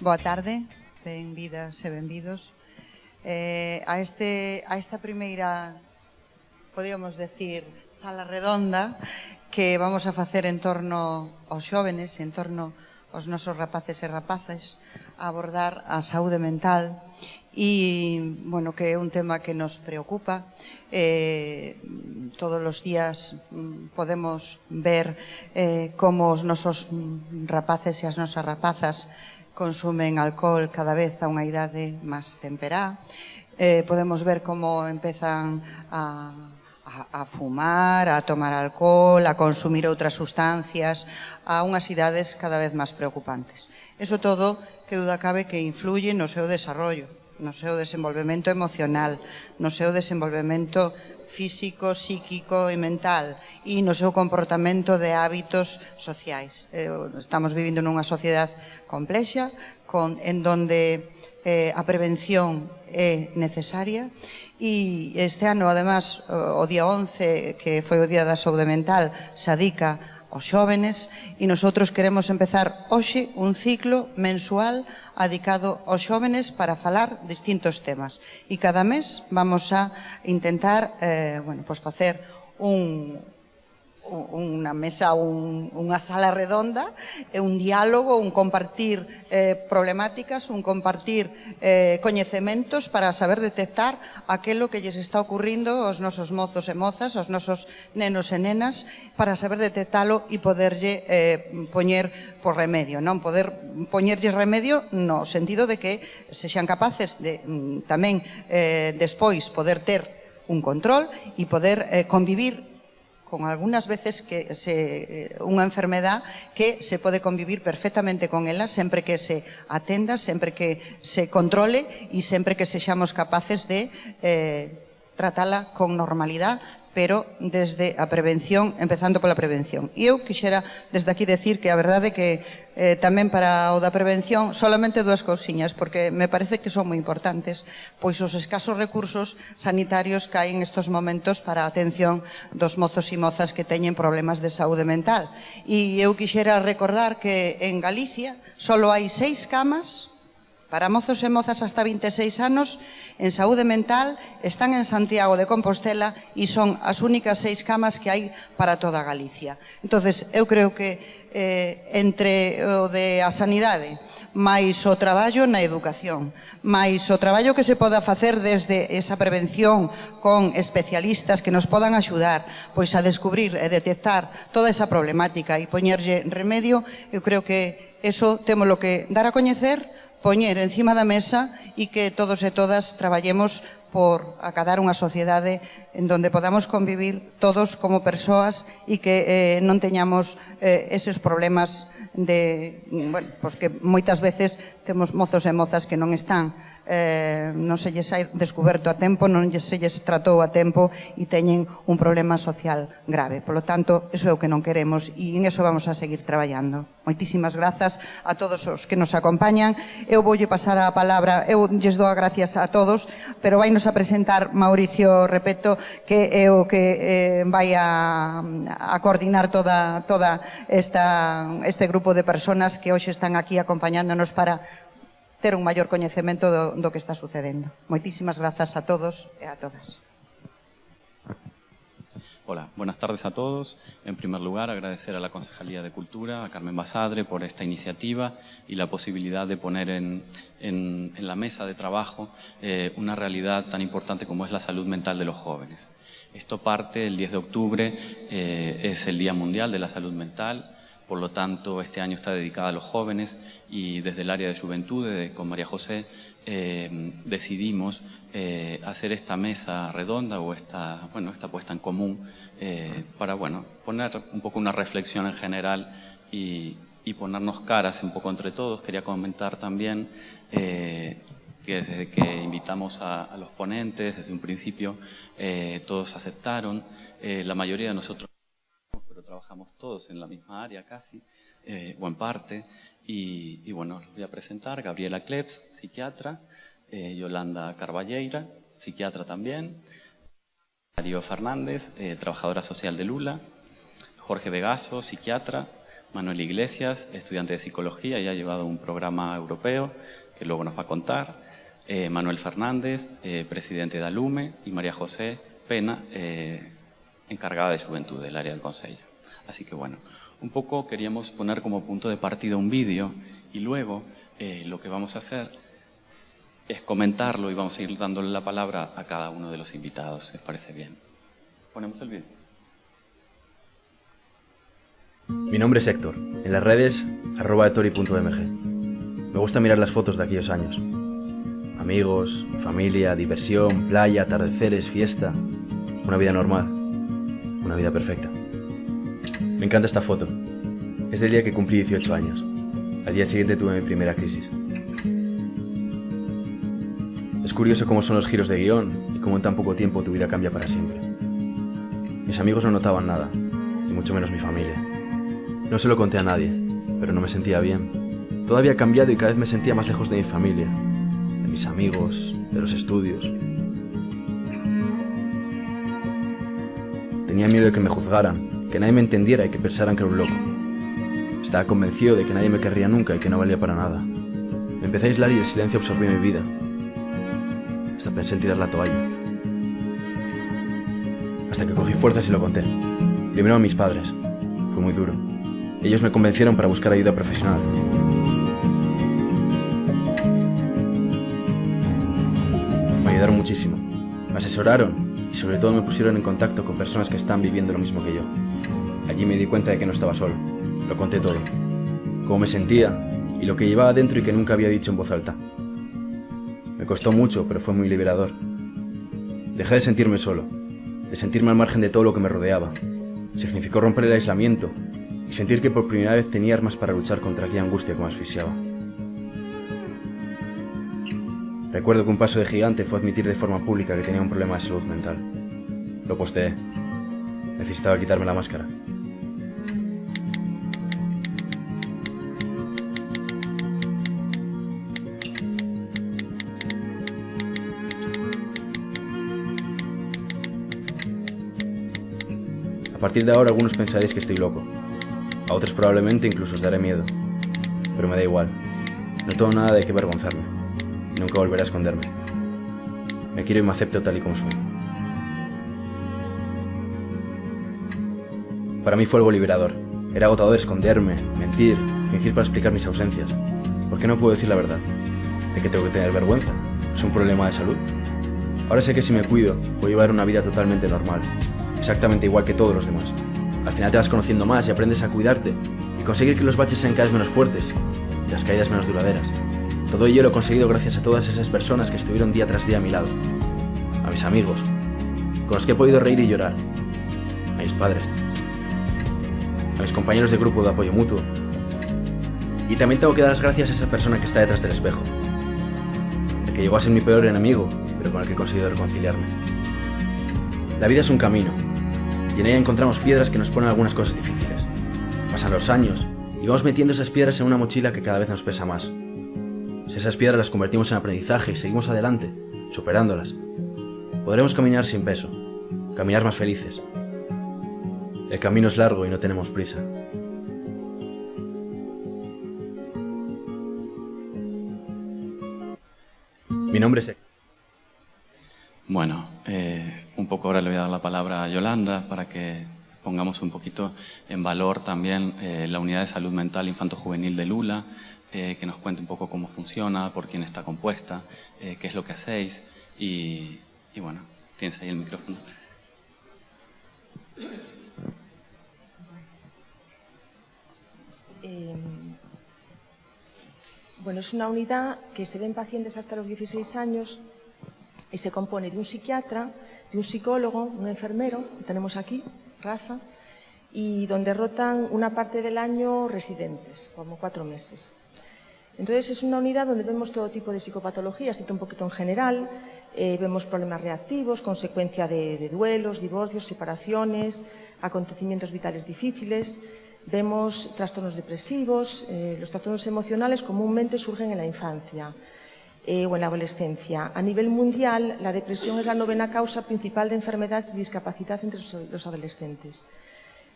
Boa tarde, benvidas e benvidos a esta primeira, podíamos decir, sala redonda que vamos a facer en torno aos xóvenes, en torno aos nosos rapaces e rapazas, a abordar a saúde mental e, bueno, que é un tema que nos preocupa. Todos os días podemos ver como os nosos rapaces e as nosas rapazas consumen alcohol cada vez a unha idade máis temperá. Podemos ver como empezan a fumar, a tomar alcohol, a consumir outras sustancias a unhas idades cada vez máis preocupantes. Eso todo, que duda cabe, que influye no seu desarrollo, no seu desenvolvemento emocional, no seu desenvolvemento físico, psíquico e mental e no seu comportamento de hábitos sociais. Estamos vivindo nunha sociedade complexa en donde a prevención é necesaria e este ano, además, o día 11, que foi o Día da Saúde Mental, se adica aos xóvenes e nosotros queremos empezar hoxe un ciclo mensual dedicado aos xóvenes para falar distintos temas e cada mes vamos a intentar facer unha mesa, unha sala redonda, un diálogo, un compartir problemáticas, un compartir coñecementos para saber detectar aquilo que lles está ocurrindo aos nosos mozos e mozas, aos nosos nenos e nenas, para saber detectalo e poderlle poñer por remedio, non? Poder poñerlle remedio no sentido de que sexan capaces de tamén despois poder ter un control e poder convivir con algunhas veces que unha enfermedad que se pode convivir perfectamente con ela sempre que se atenda, sempre que se controle e sempre que sexamos capaces de tratala con normalidade, pero desde a prevención, empezando pola prevención. E eu quixera desde aquí decir que a verdade que tamén para o da prevención solamente dúas cousiñas, porque me parece que son moi importantes, pois os escasos recursos sanitarios que hai en estos momentos para a atención dos mozos e mozas que teñen problemas de saúde mental. E eu quixera recordar que en Galicia só hai 6 camas para mozos e mozas hasta 26 anos en saúde mental, están en Santiago de Compostela e son as únicas 6 camas que hai para toda Galicia. Entonces, eu creo que entre o de a sanidade, máis o traballo na educación, máis o traballo que se poda facer desde esa prevención con especialistas que nos podan axudar pois a descubrir e detectar toda esa problemática e poñerlle remedio, eu creo que eso témolo que dar a coñecer, poñer encima da mesa e que todos e todas traballemos por acadar unha sociedade en donde podamos convivir todos como persoas e que non teñamos eses problemas de, bueno, pois que moitas veces temos mozos e mozas que non están, non se lles hai descoberto a tempo, non se lles tratou a tempo e teñen un problema social grave. Por lo tanto, eso é o que non queremos e en eso vamos a seguir traballando. Moitísimas grazas a todos os que nos acompañan. Eu voulle pasar a palabra, eu lles dou as gracias a todos, pero vainos a presentar Mauricio Repeto, que é o que vai a coordinar toda este grupo de personas que hoxe están aquí acompañándonos para ter un maior coñecemento do que está sucedendo. Moitísimas grazas a todos e a todas. Hola, buenas tardes a todos. En primer lugar, agradecer a la Concejalía de Cultura, a Carmen Basadre, por esta iniciativa y la posibilidad de poner en la mesa de trabajo una realidad tan importante como es la salud mental de los jóvenes. Esto parte el 10 de octubre, es el Día Mundial de la Salud Mental. Por lo tanto, este año está dedicado a los jóvenes y desde el área de Juventude, con María José, decidimos hacer esta mesa redonda o esta puesta en común para poner un poco una reflexión en general y ponernos caras un poco entre todos. Quería comentar también que desde que invitamos a los ponentes, desde un principio, todos aceptaron. La mayoría de nosotros trabajamos todos en la misma área casi, o en parte, y bueno, les voy a presentar Gabriela Klebs, psiquiatra, Yolanda Carballeira, psiquiatra también, Darío Fernández, trabajadora social de Lula, Jorge Vegaso, psiquiatra, Manuel Iglesias, estudiante de psicología y ha llevado un programa europeo que luego nos va a contar. Manuel Fernández, presidente de Alume, y María José Pena, encargada de Juventud del área del Consejo. Así que bueno, un poco queríamos poner como punto de partida un vídeo y luego lo que vamos a hacer es comentarlo y vamos a ir dándole la palabra a cada uno de los invitados, si les parece bien. Ponemos el vídeo. Mi nombre es Héctor, en las redes @etori.mg. Me gusta mirar las fotos de aquellos años. Amigos, familia, diversión, playa, atardeceres, fiesta. Una vida normal, una vida perfecta. Me encanta esta foto. Es del día que cumplí 18 años. Al día siguiente tuve mi primera crisis. Es curioso cómo son los giros de guión y cómo en tan poco tiempo tu vida cambia para siempre. Mis amigos no notaban nada, y mucho menos mi familia. No se lo conté a nadie, pero no me sentía bien. Todo había cambiado y cada vez me sentía más lejos de mi familia, de mis amigos, de los estudios. Tenía miedo de que me juzgaran, que nadie me entendiera y que pensaran que era un loco. Estaba convencido de que nadie me querría nunca y que no valía para nada. Me empecé a aislar y el silencio absorbió mi vida. Hasta pensé en tirar la toalla. Hasta que cogí fuerzas y lo conté. Primero a mis padres. Fue muy duro. Ellos me convencieron para buscar ayuda profesional. Me ayudaron muchísimo. Me asesoraron y sobre todo me pusieron en contacto con personas que están viviendo lo mismo que yo. Allí me di cuenta de que no estaba solo. Lo conté todo. Cómo me sentía y lo que llevaba dentro y que nunca había dicho en voz alta. Me costó mucho, pero fue muy liberador. Dejé de sentirme solo, de sentirme al margen de todo lo que me rodeaba. Significó romper el aislamiento y sentir que por primera vez tenía armas para luchar contra aquella angustia que me asfixiaba. Recuerdo que un paso de gigante fue admitir de forma pública que tenía un problema de salud mental. Lo posteé. Necesitaba quitarme la máscara. A partir de ahora algunos pensaréis que estoy loco. A otros probablemente incluso os daré miedo. Pero me da igual. No tengo nada de qué avergonzarme. Nunca volveré a esconderme. Me quiero y me acepto tal y como soy. Para mí fue algo liberador. Era agotador esconderme, mentir, fingir para explicar mis ausencias. ¿Por qué no puedo decir la verdad? ¿De qué tengo que tener vergüenza? ¿Es un problema de salud? Ahora sé que si me cuido, voy a llevar una vida totalmente normal. Exactamente igual que todos los demás. Al final te vas conociendo más y aprendes a cuidarte y conseguir que los baches sean cada vez menos fuertes y las caídas menos duraderas. Todo ello lo he conseguido gracias a todas esas personas que estuvieron día tras día a mi lado. A mis amigos, con los que he podido reír y llorar. A mis padres. A mis compañeros de grupo de apoyo mutuo. Y también tengo que dar las gracias a esa persona que está detrás del espejo. El que llegó a ser mi peor enemigo, pero con el que he conseguido reconciliarme. La vida es un camino. Y en ella encontramos piedras que nos ponen algunas cosas difíciles. Pasan los años y vamos metiendo esas piedras en una mochila que cada vez nos pesa más. Si esas piedras las convertimos en aprendizaje y seguimos adelante, superándolas, podremos caminar sin peso, caminar más felices. El camino es largo y no tenemos prisa. Mi nombre es Héctor. Bueno, un poco ahora le voy a dar la palabra a Yolanda para que pongamos un poquito en valor también la unidad de salud mental infanto-juvenil de Lula, que nos cuente un poco cómo funciona, por quién está compuesta, qué es lo que hacéis y bueno, tienes ahí el micrófono. Bueno, es una unidad que se ven pacientes hasta los 16 años y se compone de un psiquiatra, de un psicólogo, un enfermero, que tenemos aquí, Rafa, y donde rotan una parte del año residentes, como 4 meses. Entonces es una unidad donde vemos todo tipo de psicopatologías, un poquito en general, vemos problemas reactivos, consecuencia de duelos, divorcios, separaciones, acontecimientos vitales difíciles, vemos trastornos depresivos, los trastornos emocionales comúnmente surgen en la infancia o en la adolescencia. A nivel mundial, la depresión es la 9ª causa principal de enfermedad y discapacidad entre los adolescentes.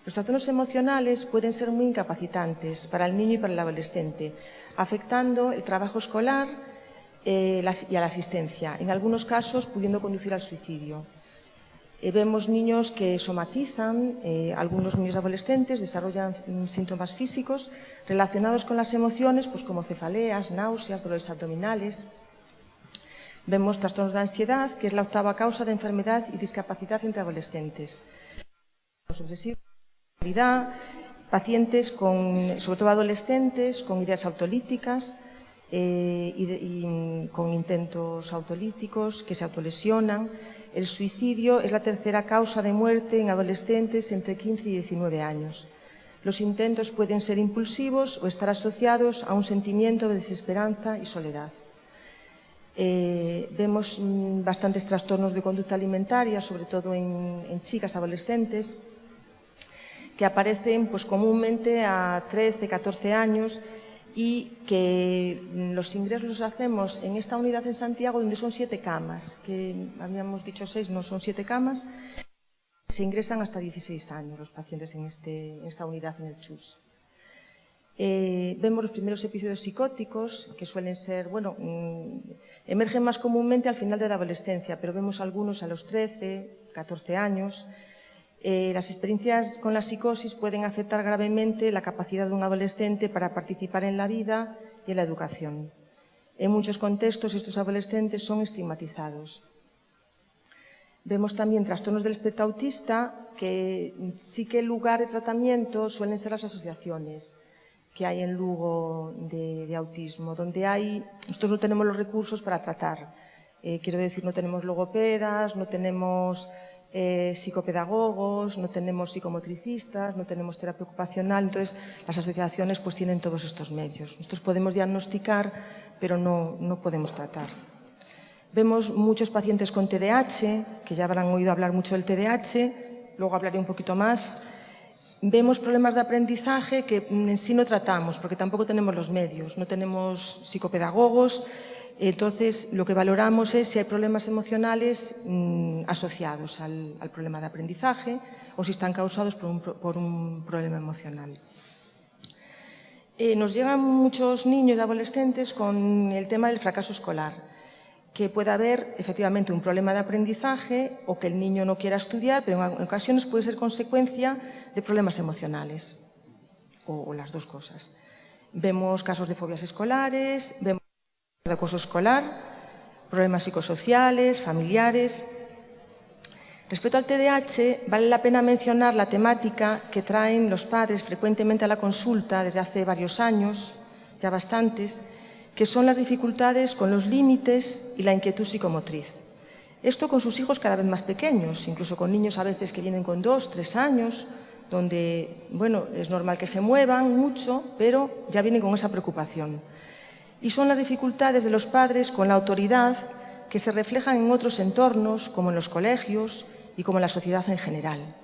Los trastornos emocionales pueden ser muy incapacitantes para el niño y para el adolescente, afectando el trabajo escolar y a la asistencia, en algunos casos pudiendo conducir al suicidio. Vemos niños que somatizan, algunos niños adolescentes desarrollan síntomas físicos relacionados con las emociones, pues como cefaleas, náuseas, dolores abdominales. Vemos trastornos de ansiedad, que es la octava causa de enfermedad y discapacidad entre adolescentes. Los obsesivos, pacientes, sobre todo adolescentes, con ideas autolíticas y con intentos autolíticos que se autolesionan. El suicidio es la tercera causa de muerte en adolescentes entre 15 y 19 años. Los intentos pueden ser impulsivos o estar asociados a un sentimiento de desesperanza y soledad. Vemos bastantes trastornos de conducta alimentaria, sobre todo en chicas adolescentes, que aparecen pues, comúnmente a 13, 14 años y que los ingresos los hacemos en esta unidad en Santiago, donde son 7 camas, que habíamos dicho 6, no son 7 camas. Se ingresan hasta 16 años los pacientes en esta unidad en el CHUS. Vemos los primeros episodios psicóticos, que suelen ser, emergen más comúnmente al final de la adolescencia, pero vemos algunos a los 13, 14 años. Las experiencias con la psicosis pueden afectar gravemente la capacidad de un adolescente para participar en la vida y en la educación. En muchos contextos, estos adolescentes son estigmatizados. Vemos también trastornos del espectro autista, que sí que el lugar de tratamiento suelen ser las asociaciones que hay en Lugo de autismo, donde nosotros no tenemos los recursos para tratar. Quiero decir, no tenemos logopedas, no tenemos psicopedagogos, no tenemos psicomotricistas, no tenemos terapia ocupacional, entonces las asociaciones pues tienen todos estos medios. Nosotros podemos diagnosticar, pero no podemos tratar. Vemos muchos pacientes con TDAH, que ya habrán oído hablar mucho del TDAH, luego hablaré un poquito más. Vemos problemas de aprendizaje que en sí no tratamos, porque tampoco tenemos los medios, no tenemos psicopedagogos. Entonces, lo que valoramos es si hay problemas emocionales asociados al problema de aprendizaje o si están causados por un problema emocional. Nos llegan muchos niños y adolescentes con el tema del fracaso escolar, que puede haber efectivamente un problema de aprendizaje o que el niño no quiera estudiar, pero en ocasiones puede ser consecuencia de problemas emocionales o las dos cosas. Vemos casos de fobias escolares, vemos de acoso escolar, problemas psicosociales, familiares. Respecto al TDAH, vale la pena mencionar la temática que traen los padres frecuentemente a la consulta desde hace varios años, ya bastantes, que son las dificultades con los límites y la inquietud psicomotriz. Esto con sus hijos cada vez más pequeños, incluso con niños a veces que vienen con 2, 3 años, donde, es normal que se muevan mucho, pero ya vienen con esa preocupación. Y son las dificultades de los padres con la autoridad que se reflejan en otros entornos, como en los colegios y como en la sociedad en general.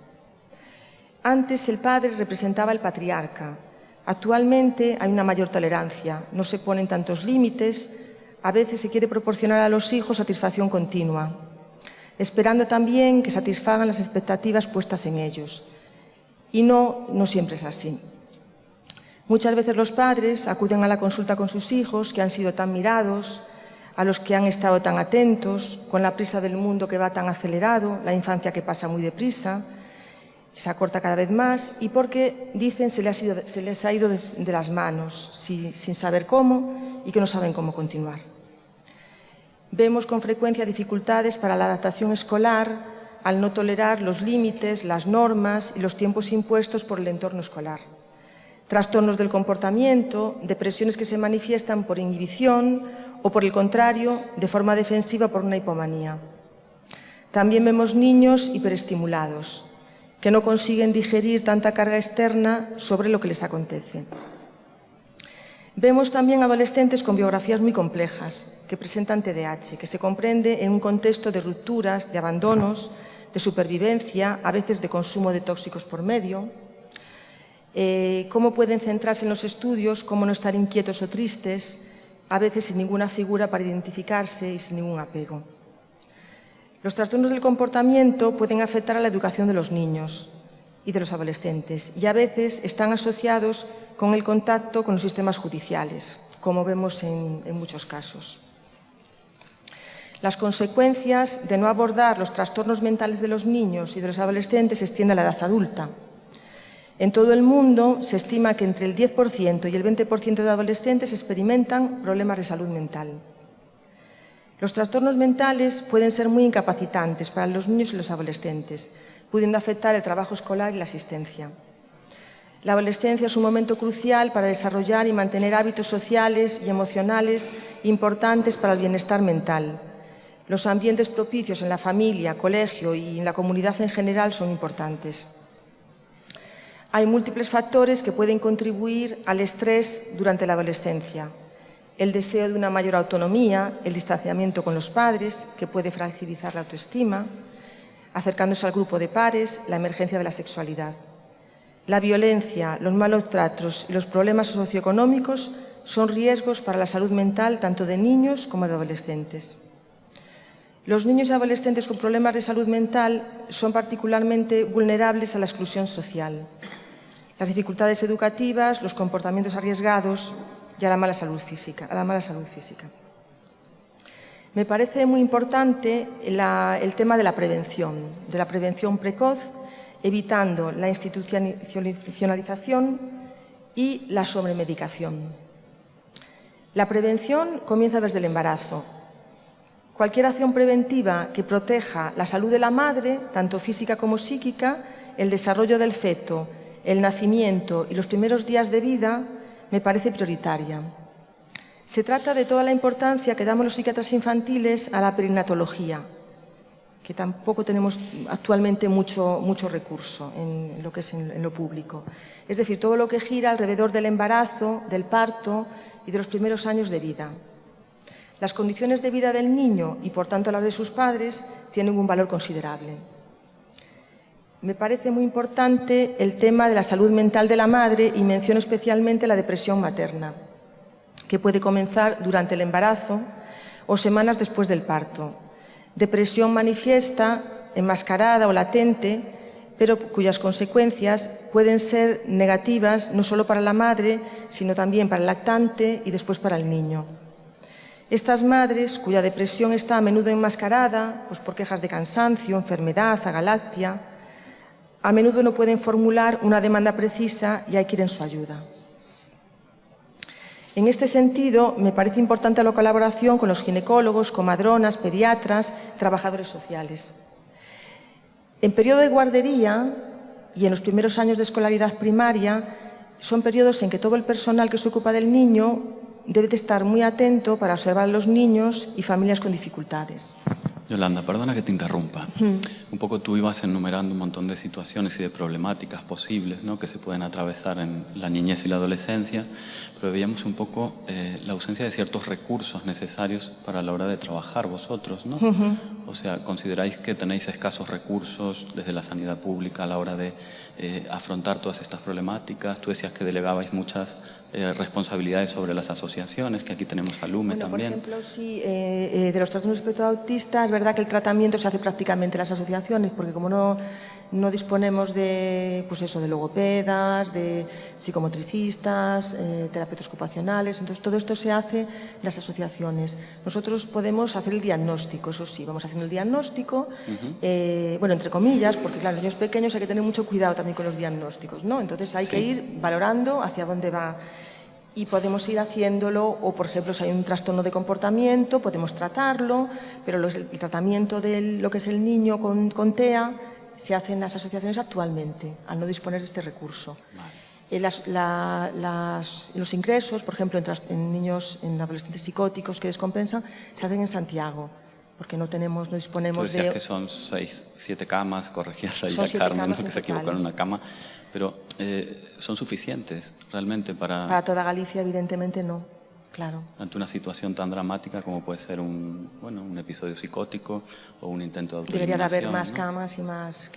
Antes el padre representaba al patriarca. Actualmente hay una mayor tolerancia, no se ponen tantos límites, a veces se quiere proporcionar a los hijos satisfacción continua, esperando también que satisfagan las expectativas puestas en ellos. Y no siempre es así. Muchas veces los padres acuden a la consulta con sus hijos que han sido tan mirados, a los que han estado tan atentos, con la prisa del mundo que va tan acelerado, la infancia que pasa muy deprisa, se acorta cada vez más y porque, dicen, se les ha ido de las manos, sin saber cómo y que no saben cómo continuar. Vemos con frecuencia dificultades para la adaptación escolar al no tolerar los límites, las normas y los tiempos impuestos por el entorno escolar. Trastornos del comportamiento, depresiones que se manifiestan por inhibición o, por el contrario, de forma defensiva por una hipomanía. También vemos niños hiperestimulados, que no consiguen digerir tanta carga externa sobre lo que les acontece. Vemos también adolescentes con biografías muy complejas, que presentan TDAH, que se comprende en un contexto de rupturas, de abandonos, de supervivencia, a veces de consumo de tóxicos por medio. Cómo pueden centrarse en los estudios, cómo no estar inquietos o tristes, a veces sin ninguna figura para identificarse y sin ningún apego. Los trastornos del comportamiento pueden afectar a la educación de los niños. y de los adolescentes, y a veces están asociados con el contacto con los sistemas judiciales, como vemos en muchos casos. Las consecuencias de no abordar los trastornos mentales de los niños y de los adolescentes se extienden a la edad adulta. En todo el mundo se estima que entre el 10% y el 20% de adolescentes experimentan problemas de salud mental. Los trastornos mentales pueden ser muy incapacitantes para los niños y los adolescentes, pudiendo afectar el trabajo escolar y la asistencia. La adolescencia es un momento crucial para desarrollar y mantener hábitos sociales y emocionales importantes para el bienestar mental. Los ambientes propicios en la familia, colegio y en la comunidad en general son importantes. Hay múltiples factores que pueden contribuir al estrés durante la adolescencia. El deseo de una mayor autonomía, el distanciamiento con los padres, que puede fragilizar la autoestima, acercándose al grupo de pares, la emergencia de la sexualidad. La violencia, los malos tratos y los problemas socioeconómicos son riesgos para la salud mental tanto de niños como de adolescentes. Los niños y adolescentes con problemas de salud mental son particularmente vulnerables a la exclusión social, las dificultades educativas, los comportamientos arriesgados y a la mala salud física. Me parece muy importante el tema de la prevención precoz, evitando la institucionalización y la sobremedicación. La prevención comienza desde el embarazo. Cualquier acción preventiva que proteja la salud de la madre, tanto física como psíquica, el desarrollo del feto, el nacimiento y los primeros días de vida, me parece prioritaria. Se trata de toda la importancia que damos los psiquiatras infantiles a la perinatología, que tampoco tenemos actualmente mucho recurso en lo que es en lo público. Es decir, todo lo que gira alrededor del embarazo, del parto y de los primeros años de vida. Las condiciones de vida del niño y, por tanto, las de sus padres, tienen un valor considerable. Me parece muy importante el tema de la salud mental de la madre y menciono especialmente la depresión materna, que puede comenzar durante el embarazo o semanas después del parto. Depresión manifiesta, enmascarada o latente, pero cuyas consecuencias pueden ser negativas no solo para la madre, sino también para el lactante y después para el niño. Estas madres, cuya depresión está a menudo enmascarada por quejas de cansancio, enfermedad, agalactia, a menudo no pueden formular una demanda precisa y hay que ir en su ayuda. En este sentido, me parece importante la colaboración con los ginecólogos, comadronas, pediatras, trabajadores sociales. En periodo de guardería y en los primeros años de escolaridad primaria son periodos en que todo el personal que se ocupa del niño debe de estar muy atento para observar a los niños y familias con dificultades. Yolanda, perdona que te interrumpa. Un poco tú ibas enumerando un montón de situaciones y de problemáticas posibles, ¿no?, que se pueden atravesar en la niñez y la adolescencia, pero veíamos un poco la ausencia de ciertos recursos necesarios para la hora de trabajar vosotros, ¿no? O sea, ¿consideráis que tenéis escasos recursos desde la sanidad pública a la hora de afrontar todas estas problemáticas? Tú decías que delegabais muchas responsabilidades sobre las asociaciones, que aquí tenemos a LUME también. Por ejemplo, sí, de los trastornos del espectro autista, es verdad que el tratamiento se hace prácticamente en las asociaciones, porque como no disponemos de, de logopedas, de psicomotricistas, terapeutas ocupacionales, entonces todo esto se hace en las asociaciones. Nosotros podemos hacer el diagnóstico, eso sí, vamos haciendo el diagnóstico, entre comillas, porque claro, los niños pequeños hay que tener mucho cuidado también con los diagnósticos, ¿no? Entonces hay que ir valorando hacia dónde va. Y podemos ir haciéndolo, o por ejemplo, si hay un trastorno de comportamiento, podemos tratarlo, pero el tratamiento de lo que es el niño con TEA se hace en las asociaciones actualmente, al no disponer de este recurso. Los ingresos, por ejemplo, en niños, en adolescentes psicóticos que descompensan, se hacen en Santiago, porque no disponemos Tú decías que son 6, 7 camas, corregías ahí a Carmen, ¿no?, que se equivocó en una cama, pero ¿son suficientes realmente para...? Para toda Galicia, evidentemente no, claro. Ante una situación tan dramática como puede ser un episodio psicótico o un intento de autoeliminación. Debería de haber más camas y más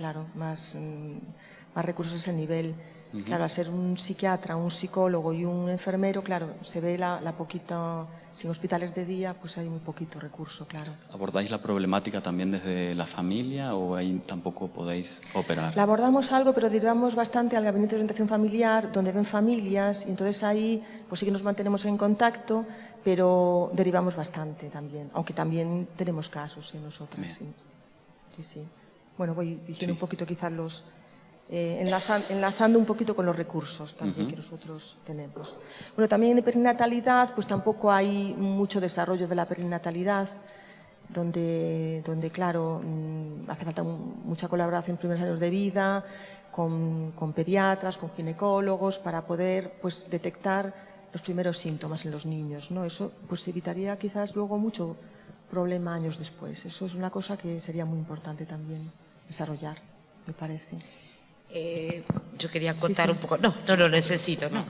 recursos a ese nivel. Claro, al ser un psiquiatra, un psicólogo y un enfermero, claro, se ve la poquita, sin hospitales de día, pues hay muy poquito recurso, claro. ¿Abordáis la problemática también desde la familia o ahí tampoco podéis operar? La abordamos algo, pero derivamos bastante al Gabinete de Orientación Familiar, donde ven familias, y entonces ahí pues sí que nos mantenemos en contacto, pero derivamos bastante también, aunque también tenemos casos en nosotras, sí. Sí, sí. Bueno, voy diciendo un poquito quizás los... enlazando un poquito con los recursos también que nosotros tenemos. Bueno, también en perinatalidad, pues tampoco hay mucho desarrollo de la perinatalidad, donde claro, hace falta mucha colaboración en primeros años de vida, con pediatras, con ginecólogos, para poder pues detectar los primeros síntomas en los niños, ¿no? Eso pues evitaría quizás luego mucho problema años después. Eso es una cosa que sería muy importante también desarrollar, me parece. Yo quería acotar un poco, no necesito, no.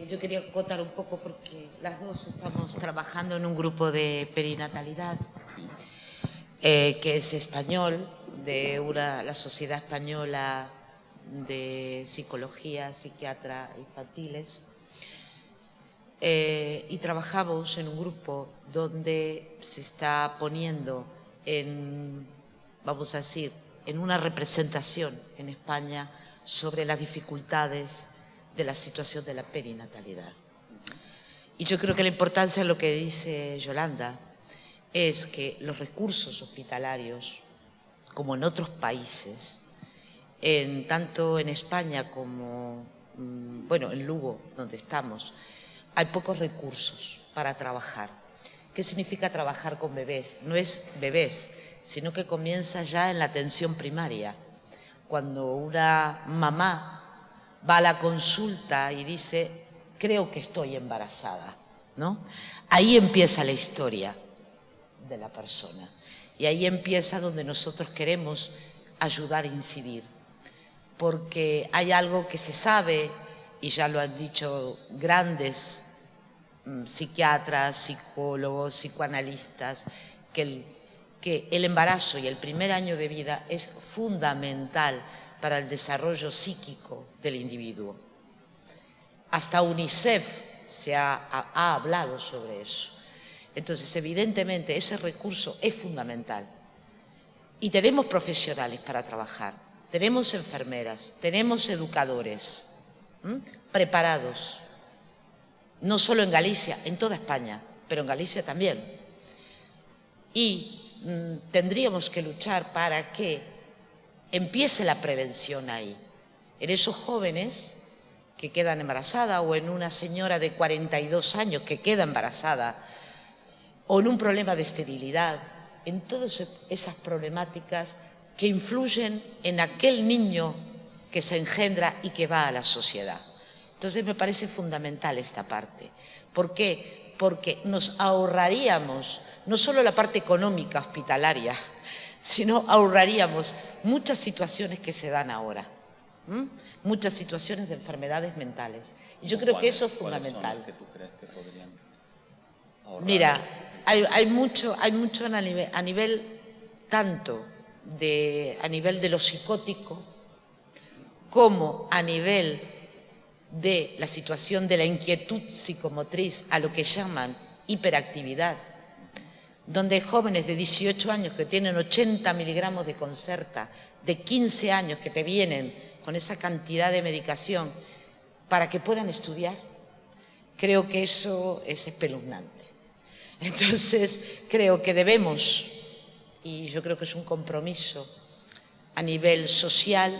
Yo quería acotar un poco porque las dos estamos trabajando en un grupo de perinatalidad que es español, de la Sociedad Española de Psicología, Psiquiatra Infantiles, y trabajamos en un grupo donde se está poniendo en, vamos a decir, en una representación en España sobre las dificultades de la situación de la perinatalidad. Y yo creo que la importancia de lo que dice Yolanda es que los recursos hospitalarios, como en otros países, tanto en España como, bueno, en Lugo, donde estamos, hay pocos recursos para trabajar. ¿Qué significa trabajar con bebés? No es bebés, sino que comienza ya en la atención primaria. Cuando una mamá va a la consulta y dice, creo que estoy embarazada, ¿no? Ahí empieza la historia de la persona. Y ahí empieza donde nosotros queremos ayudar a incidir. Porque hay algo que se sabe, y ya lo han dicho grandes psiquiatras, psicólogos, psicoanalistas, que el embarazo y el primer año de vida es fundamental para el desarrollo psíquico del individuo. Hasta UNICEF se ha hablado sobre eso. Entonces, evidentemente, ese recurso es fundamental. Y tenemos profesionales para trabajar, tenemos enfermeras, tenemos educadores preparados, no solo en Galicia, en toda España, pero en Galicia también. Y tendríamos que luchar para que empiece la prevención ahí, en esos jóvenes que quedan embarazadas o en una señora de 42 años que queda embarazada o en un problema de esterilidad, en todas esas problemáticas que influyen en aquel niño que se engendra y que va a la sociedad. Entonces me parece fundamental esta parte. ¿Por qué? Porque nos ahorraríamos no solo la parte económica hospitalaria, sino ahorraríamos muchas situaciones que se dan ahora, muchas situaciones de enfermedades mentales. Y yo creo que eso es fundamental. ¿Cuáles son las que tú crees que podrían ahorrar? Mira, hay mucho a nivel tanto a nivel de lo psicótico como a nivel de la situación de la inquietud psicomotriz, a lo que llaman hiperactividad, donde jóvenes de 18 años que tienen 80 miligramos de Concerta, de 15 años que te vienen con esa cantidad de medicación para que puedan estudiar, creo que eso es espeluznante. Entonces, creo que debemos, y yo creo que es un compromiso a nivel social,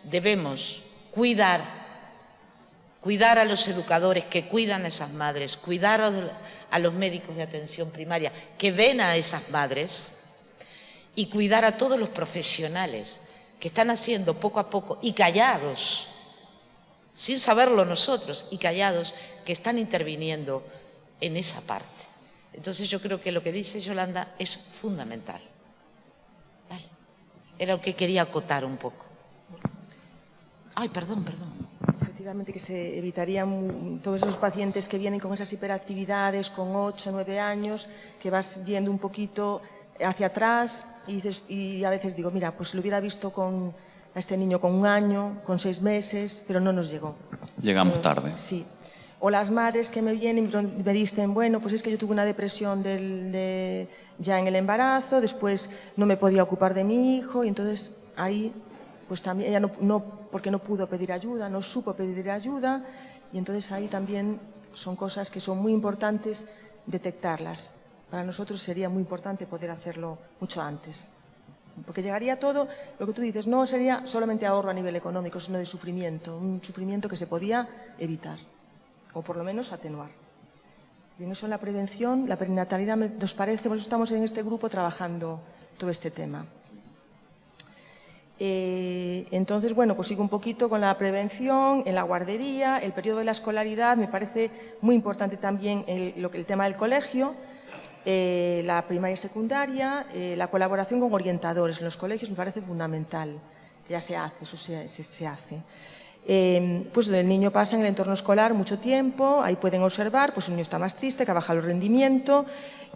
debemos cuidar a los educadores que cuidan a esas madres, cuidar a los médicos de atención primaria que ven a esas madres y cuidar a todos los profesionales que están haciendo poco a poco y callados, sin saberlo nosotros, y callados, que están interviniendo en esa parte. Entonces yo creo que lo que dice Yolanda es fundamental. Vale. Era lo que quería acotar un poco. Ay, perdón. Efectivamente, que se evitarían todos esos pacientes que vienen con esas hiperactividades con 8 o 9 años, que vas viendo un poquito hacia atrás y a veces digo, mira, pues si lo hubiera visto con a este niño con 1 año, con 6 meses, pero no nos llegó. Llegamos tarde. Sí. O las madres que me vienen y me dicen, bueno, pues es que yo tuve una depresión ya en el embarazo, después no me podía ocupar de mi hijo, y entonces ahí, pues también, ella porque no pudo pedir ayuda, no supo pedir ayuda, y entonces ahí también son cosas que son muy importantes detectarlas. Para nosotros sería muy importante poder hacerlo mucho antes. Porque llegaría todo, lo que tú dices, no sería solamente ahorro a nivel económico, sino de sufrimiento, un sufrimiento que se podía evitar, o por lo menos atenuar. Y en eso, en la prevención, la perinatalidad nos parece, por eso estamos en este grupo trabajando todo este tema. Entonces, bueno, pues sigo un poquito con la prevención en la guardería, el periodo de la escolaridad, me parece muy importante también el tema del colegio, la primaria y secundaria, la colaboración con orientadores en los colegios me parece fundamental, ya se hace, eso se hace. Pues el niño pasa en el entorno escolar mucho tiempo, ahí pueden observar, pues un niño está más triste, que ha bajado el rendimiento,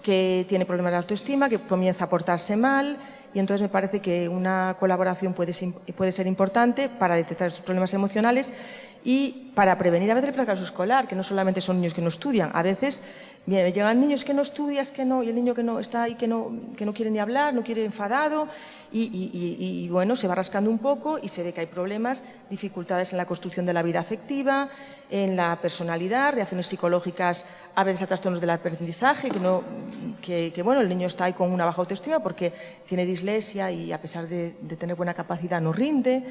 que tiene problemas de autoestima, que comienza a portarse mal, y entonces me parece que una colaboración puede ser importante para detectar estos problemas emocionales y para prevenir a veces el fracaso escolar, que no solamente son niños que no estudian, a veces me llegan niños que no estudias, que no, y el niño que no está ahí, que no quiere ni hablar, no quiere enfadado, y bueno, se va rascando un poco y se ve que hay problemas, dificultades en la construcción de la vida afectiva, en la personalidad, reacciones psicológicas, a veces a trastornos del aprendizaje, que bueno, el niño está ahí con una baja autoestima porque tiene dislexia y a pesar de tener buena capacidad no rinde,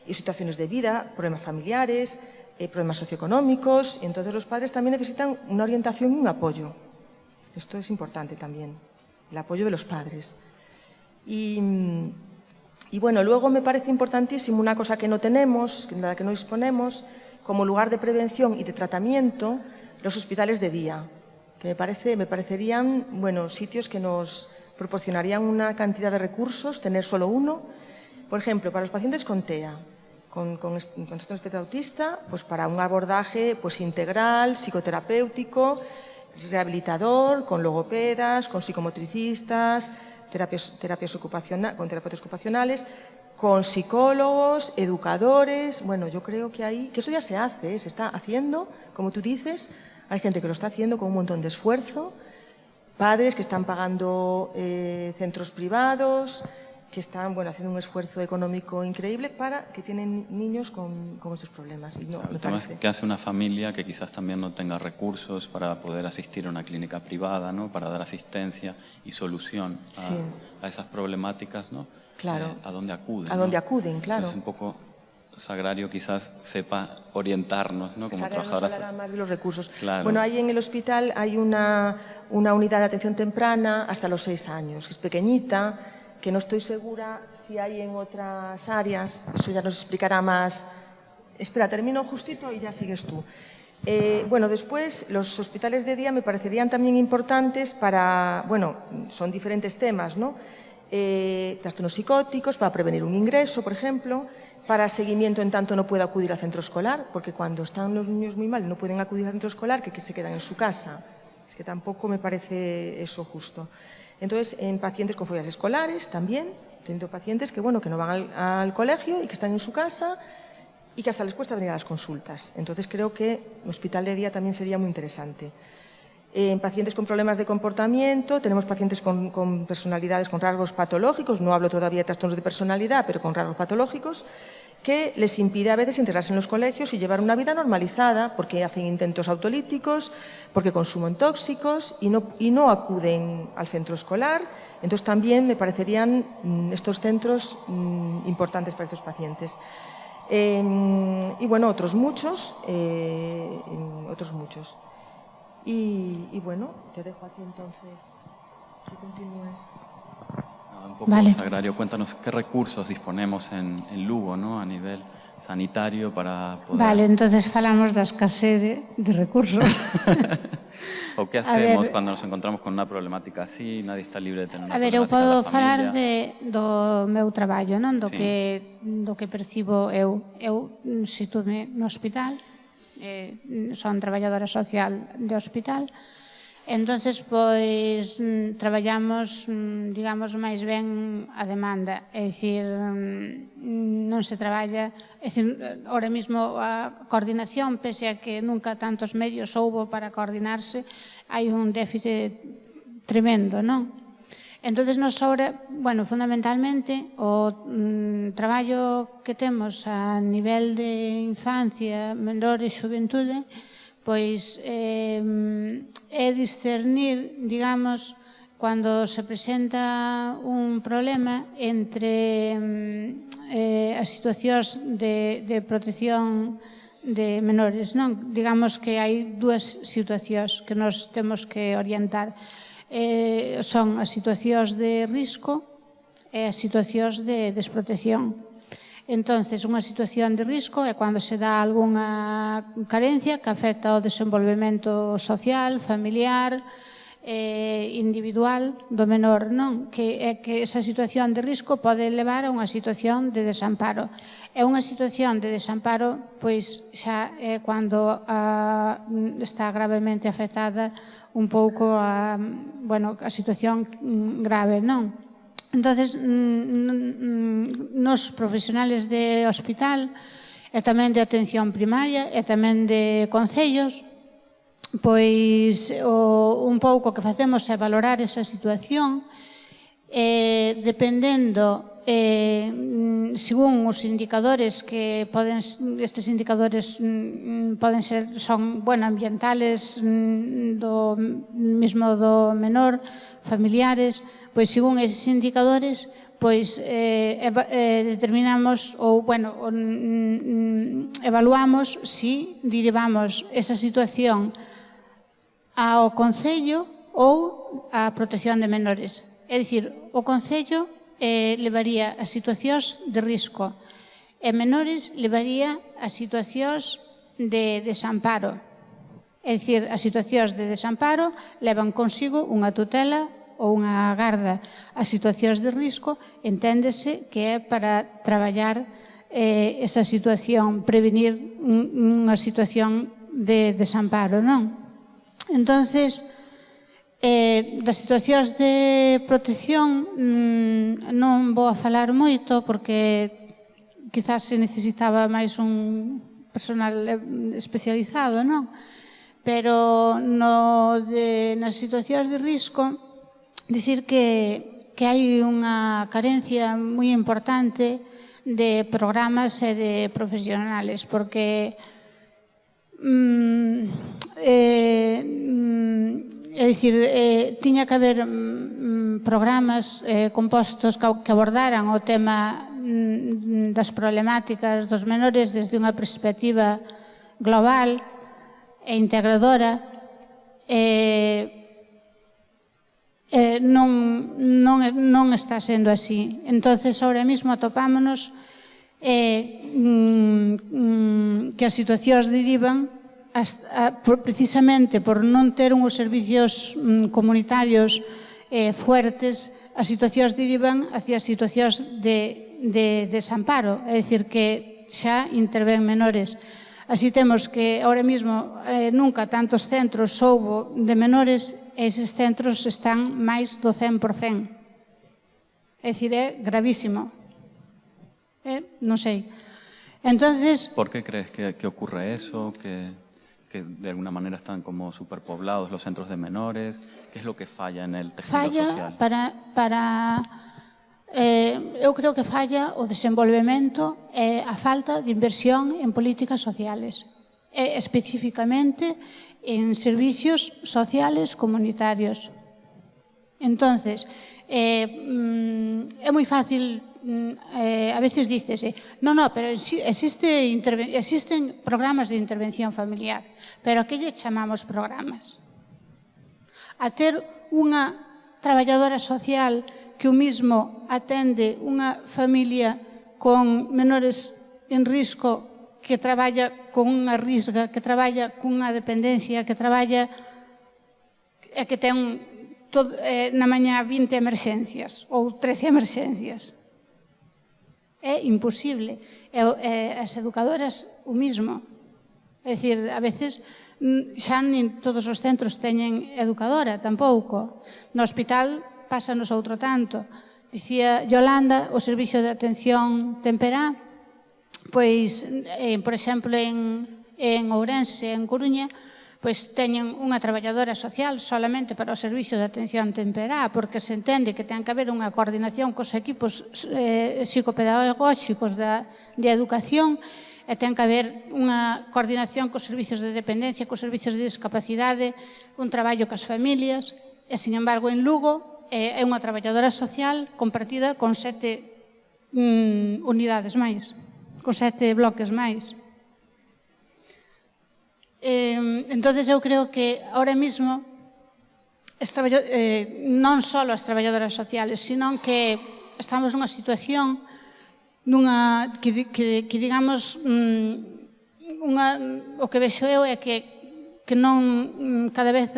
y situaciones de vida, problemas familiares, problemas socioeconómicos, y entonces los padres también necesitan una orientación y un apoyo. Esto es importante también, el apoyo de los padres. Y bueno, luego me parece importantísimo una cosa que no tenemos, de la que no disponemos, como lugar de prevención y de tratamiento, los hospitales de día, que me parecerían, bueno, sitios que nos proporcionarían una cantidad de recursos, tener solo uno. Por ejemplo, para los pacientes con TEA, con trastorno espectro autista, pues para un abordaje pues integral, psicoterapéutico, rehabilitador, con logopedas, con psicomotricistas, terapeutas ocupacionales, con psicólogos, educadores. Bueno, yo creo que eso ya se hace, se está haciendo, como tú dices, hay gente que lo está haciendo con un montón de esfuerzo, padres que están pagando centros privados, que están haciendo un esfuerzo económico increíble para que tienen niños con estos problemas. Y no, el tema es que hace una familia que quizás también no tenga recursos para poder asistir a una clínica privada, ¿no? Para dar asistencia y solución a esas problemáticas, ¿no? Claro. ¿A dónde acuden? A dónde acuden, claro. Es un poco Sagrario quizás sepa orientarnos, ¿no? Como Sagrario trabajadoras. nos hablará más de los recursos. Claro. Bueno, ahí en el hospital hay una unidad de atención temprana hasta los 6 años, que es pequeñita, que no estoy segura si hay en otras áreas, eso ya nos explicará más. Espera, termino justito y ya sigues tú. Bueno, después los hospitales de día me parecerían también importantes para, bueno, son diferentes temas, ¿no? Trastornos psicóticos, para prevenir un ingreso, por ejemplo, para seguimiento en tanto no pueda acudir al centro escolar, porque cuando están los niños muy mal y no pueden acudir al centro escolar, que se quedan en su casa. Es que tampoco me parece eso justo. Entonces, en pacientes con fobias escolares también, teniendo pacientes que, bueno, que no van al colegio y que están en su casa y que hasta les cuesta venir a las consultas. Entonces, creo que un hospital de día también sería muy interesante. En pacientes con problemas de comportamiento, tenemos pacientes con personalidades, con rasgos patológicos, no hablo todavía de trastornos de personalidad, pero con rasgos patológicos, que les impide a veces integrarse en los colegios y llevar una vida normalizada, porque hacen intentos autolíticos, porque consumen tóxicos y no acuden al centro escolar. Entonces también me parecerían estos centros importantes para estos pacientes. Y bueno, otros muchos. Y bueno, te dejo a ti entonces que continúes. Un poco, Sagrario, cuéntanos qué recursos disponemos en Lugo, ¿no? A nivel sanitario para poder... Vale, entonces falamos da escasez de recursos. O qué hacemos cuando nos encontramos con unha problemática así, nadie está libre de tener unha problemática eu podo da falar familia. do meu traballo, non? Do Sí. que percibo eu. Eu situme no hospital, son traballadora social de hospital, Entonces, pois, traballamos, digamos, máis ben a demanda. É dicir, non se traballa... É dicir, ahora mismo a coordinación, pese a que nunca tantos medios houbo para coordinarse, hai un déficit tremendo, non? Entonces, nos ahora, bueno, fundamentalmente, o traballo que temos a nivel de infancia, menor e xuventude, pois é discernir, digamos, cando se presenta un problema entre as situacións de protección de menores, non? Digamos que hai dúas situacións que nos temos que orientar. Son as situacións de risco e as situacións de desprotección. Entonces, unha situación de risco é cando se dá algunha carencia que afecta ao desenvolvemento social, familiar, individual do menor, non? Que esa situación de risco pode levar a unha situación de desamparo. É unha situación de desamparo, pois xa é cando está gravemente afectada un pouco a situación grave, non? Entonces, nos profesionales de hospital e tamén de atención primaria e tamén de concellos, pois un pouco que facemos é valorar esa situación dependendo según os indicadores que poden, estes indicadores son ambientales do mesmo do menor, familiares, pois según eses indicadores pois determinamos ou evaluamos se derivamos esa situación ao Concello ou á protección de menores. É dicir, o Concello levaría a situacións de risco e menores levaría a situacións de desamparo. É dicir, as situacións de desamparo levan consigo unha tutela ou unha garda. As situacións de risco enténdese que é para traballar esa situación, prevenir unha situación de desamparo, non? Entonces, das situacións de protección non vou a falar moito porque quizás se necesitaba máis un personal especializado, non? Pero nas situacións de risco, dicir que hai unha carencia moi importante de programas e de profesionales, porque é dicir, tiña que haber programas compostos que abordaran o tema das problemáticas dos menores desde unha perspectiva global e integradora. Non está sendo así. Entonces, ahora mesmo atopámonos que as situacións derivan precisamente por non ter uns servicios comunitarios fuertes, as situacións derivan hacia situacións de desamparo, é dicir, que xa intervén menores. Así temos que, ahora mesmo, nunca tantos centros houbo de menores e eses centros están máis do 100%. É dicir, é gravísimo. Non sei. Entonces... ¿Por qué crees que ocurre eso? Que de alguna manera están como superpoblados los centros de menores. ¿Qué es lo que falla en el tejido social? Eu creo que falla o desenvolvemento e a falta de inversión en políticas sociales, especificamente en servicios sociales comunitarios. Entonces, é moi fácil, a veces dícese, pero existen programas de intervención familiar, pero a que lle chamamos programas? A ter unha traballadora social que o mismo atende unha familia con menores en risco, que traballa con unha risga, que traballa cunha dependencia, que traballa e que ten na mañá 20 emerxencias ou 13 emerxencias. É imposible. As educadoras o mismo. É dicir, a veces Xa nin todos os centros teñen educadora, tampouco. No hospital pásanos outro tanto. Dicía Yolanda, o Servicio de Atención Temperá, pois, por exemplo, en Ourense, en Coruña, pois teñen unha traballadora social solamente para o Servicio de Atención Temperá, porque se entende que ten que haber unha coordinación cos equipos psicopedagóxicos de educación, e ten que haber unha coordinación cos servicios de dependencia, cos servicios de discapacidade, un traballo cas familias, e, sin embargo, en Lugo é unha traballadora social compartida con 7 unidades máis, con 7 bloques máis. Entonces eu creo que ahora mismo non só as traballadoras sociales, sino que estamos nunha situación que digamos o que vexo eu é que non cada vez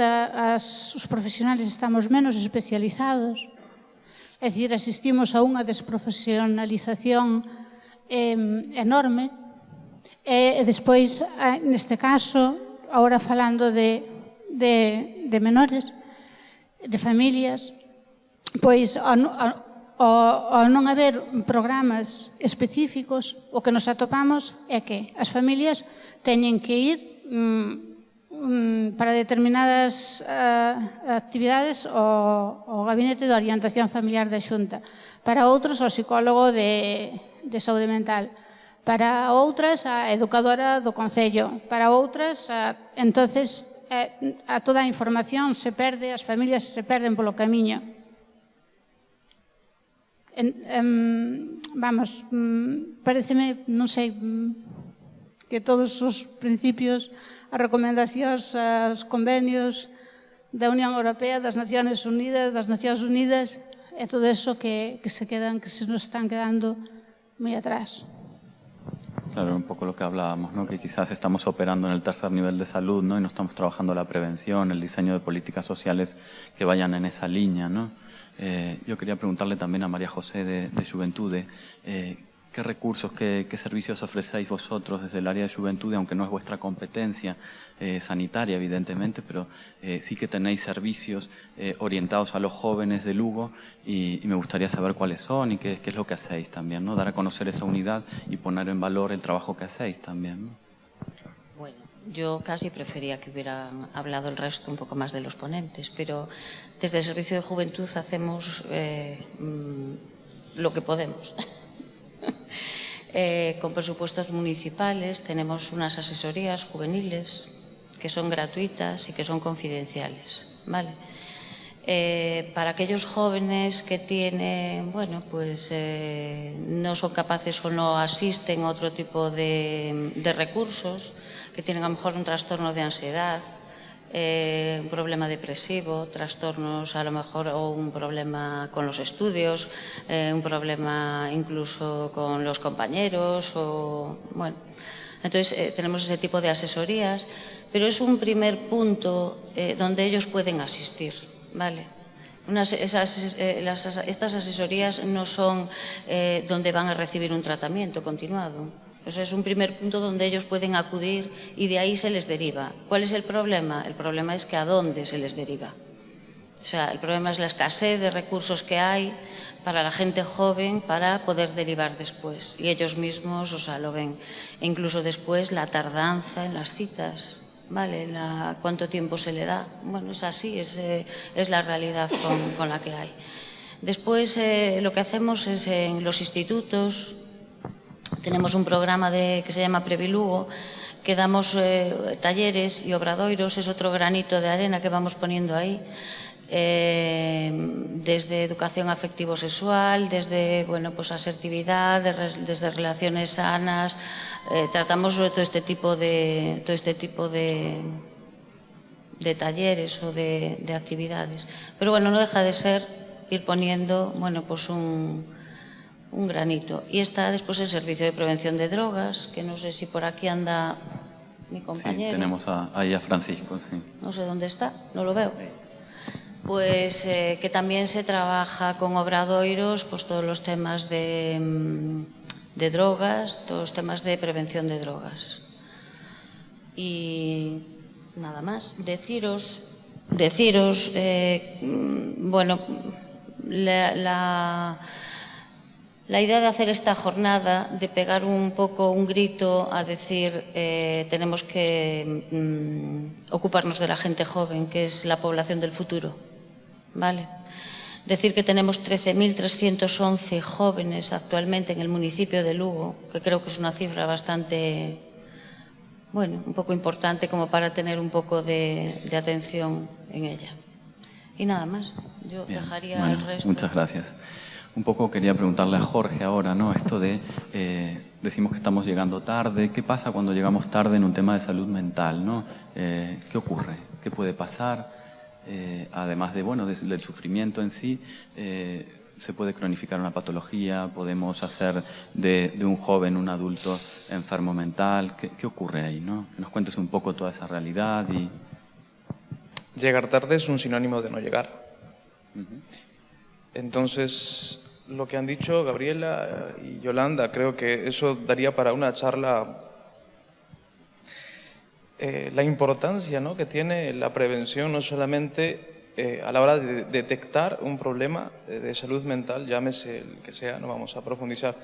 os profesionales estamos menos especializados, é dicir, asistimos a unha desprofesionalización enorme. E despois, neste caso, agora falando de menores, de familias, pois ao non haber programas específicos, o que nos atopamos é que as familias teñen que ir para determinadas actividades ao Gabinete de Orientación Familiar da Xunta, para outros ao psicólogo de saúde mental, para outras a educadora do Concello, para outras entonces a toda a información se perde, as familias se perden polo camiño. Vamos, pareceme, non sei, que todos os principios, as recomendacións, os convenios da Unión Europea, das Nacións Unidas, e todo eso que se nos están quedando moi atrás. Claro, un poco lo que hablábamos, ¿no? Que quizás estamos operando en el tercer nivel de salud, ¿no? Y no estamos trabajando la prevención, el diseño de políticas sociales que vayan en esa línea, ¿no? Yo quería preguntarle también a María José de Xuventude, ¿qué recursos, qué servicios ofrecéis vosotros desde el área de Xuventude, aunque no es vuestra competencia sanitaria, evidentemente, pero sí que tenéis servicios orientados a los jóvenes de Lugo y me gustaría saber cuáles son y qué es lo que hacéis también, ¿no? Dar a conocer esa unidad y poner en valor el trabajo que hacéis también, ¿no? Bueno, yo casi prefería que hubieran hablado el resto un poco más de los ponentes, pero desde el Servicio de Juventud hacemos lo que podemos. Con presupuestos municipales tenemos unas asesorías juveniles que son gratuitas y que son confidenciales, ¿vale? Para aquellos jóvenes que tienen, bueno, pues no son capaces o no asisten a otro tipo de recursos, que tienen a lo mejor un trastorno de ansiedad, un problema depresivo, trastornos a lo mejor o un problema con los estudios, un problema incluso con los compañeros, o bueno, entonces tenemos ese tipo de asesorías, pero es un primer punto donde ellos pueden asistir, ¿vale? Estas asesorías no son donde van a recibir un tratamiento continuado. O sea, es un primer punto donde ellos pueden acudir y de ahí se les deriva. ¿Cuál es el problema? El problema es que a dónde se les deriva. O sea, el problema es la escasez de recursos que hay para la gente joven para poder derivar después. Y ellos mismos, o sea, lo ven. E incluso después la tardanza en las citas, ¿vale? Cuánto tiempo se le da. Bueno, es así, es la realidad con la que hay. Después lo que hacemos es en los institutos. Tenemos un programa que se llama Previlugo, que damos talleres y obradoiros, es otro granito de arena que vamos poniendo ahí, desde educación afectivo-sexual, desde, bueno, pues asertividad, desde relaciones sanas, tratamos todo este tipo de talleres o de actividades. Pero bueno, no deja de ser ir poniendo, bueno, pues un granito. Y está después el Servicio de Prevención de Drogas, que no sé si por aquí anda mi compañero. Sí, tenemos ahí a Francisco, sí. No sé dónde está, no lo veo. Pues que también se trabaja con obradoiros, pues todos los temas de drogas, todos los temas de prevención de drogas. Y nada más. Deciros bueno, la idea de hacer esta jornada, de pegar un poco un grito a decir tenemos que ocuparnos de la gente joven, que es la población del futuro, ¿vale? Decir que tenemos 13.311 jóvenes actualmente en el municipio de Lugo, que creo que es una cifra bastante, bueno, un poco importante como para tener un poco de atención en ella. Y nada más, yo dejaría el resto. Muchas gracias. Un poco quería preguntarle a Jorge ahora, ¿no? Esto de, decimos que estamos llegando tarde, ¿qué pasa cuando llegamos tarde en un tema de salud mental, ¿no? ¿Qué ocurre? ¿Qué puede pasar? Además de, bueno, del sufrimiento en sí, se puede cronificar una patología, podemos hacer de un joven un adulto enfermo mental. ¿Qué ocurre ahí, no? Que nos cuentes un poco toda esa realidad y... Llegar tarde es un sinónimo de no llegar. Entonces, lo que han dicho Gabriela y Yolanda, creo que eso daría para una charla. La importancia, ¿no?, que tiene la prevención, no solamente a la hora de detectar un problema de salud mental, llámese el que sea, no vamos a profundizar,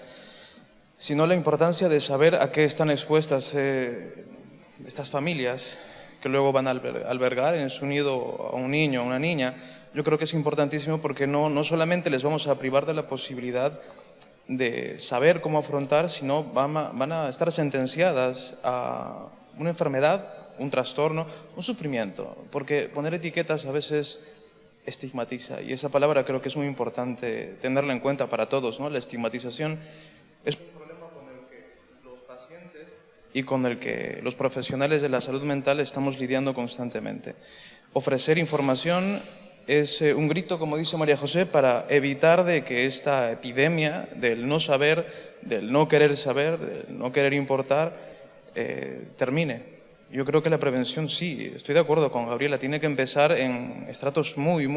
sino la importancia de saber a qué están expuestas estas familias que luego van a albergar en su nido a un niño, a una niña. Yo creo que es importantísimo porque no solamente les vamos a privar de la posibilidad de saber cómo afrontar, sino van a estar sentenciadas a una enfermedad, un trastorno, un sufrimiento, porque poner etiquetas a veces estigmatiza, y esa palabra creo que es muy importante tenerla en cuenta para todos, ¿no? La estigmatización es un problema con el que los pacientes y con el que los profesionales de la salud mental estamos lidiando constantemente. Ofrecer información es un grito, como dice María José, para evitar de que esta epidemia del no saber, del no querer saber, del no querer importar, termine. Yo creo que la prevención, sí, estoy de acuerdo con Gabriela, tiene que empezar en estratos muy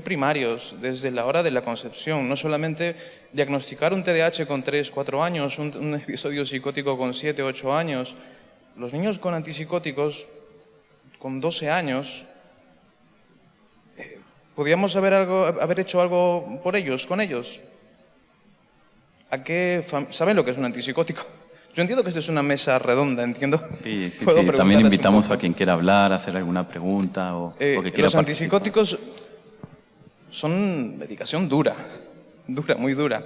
primarios, desde la hora de la concepción. No solamente diagnosticar un TDAH con 3, 4 años, un episodio psicótico con 7, 8 años. Los niños con antipsicóticos con 12 años, ¿podríamos haber hecho algo por ellos, con ellos? ¿Saben lo que es un antipsicótico? Yo entiendo que esto es una mesa redonda, entiendo. Sí. También invitamos a quien quiera hablar, hacer alguna pregunta o que quiera Los participar. antipsicóticos son medicación dura, muy dura.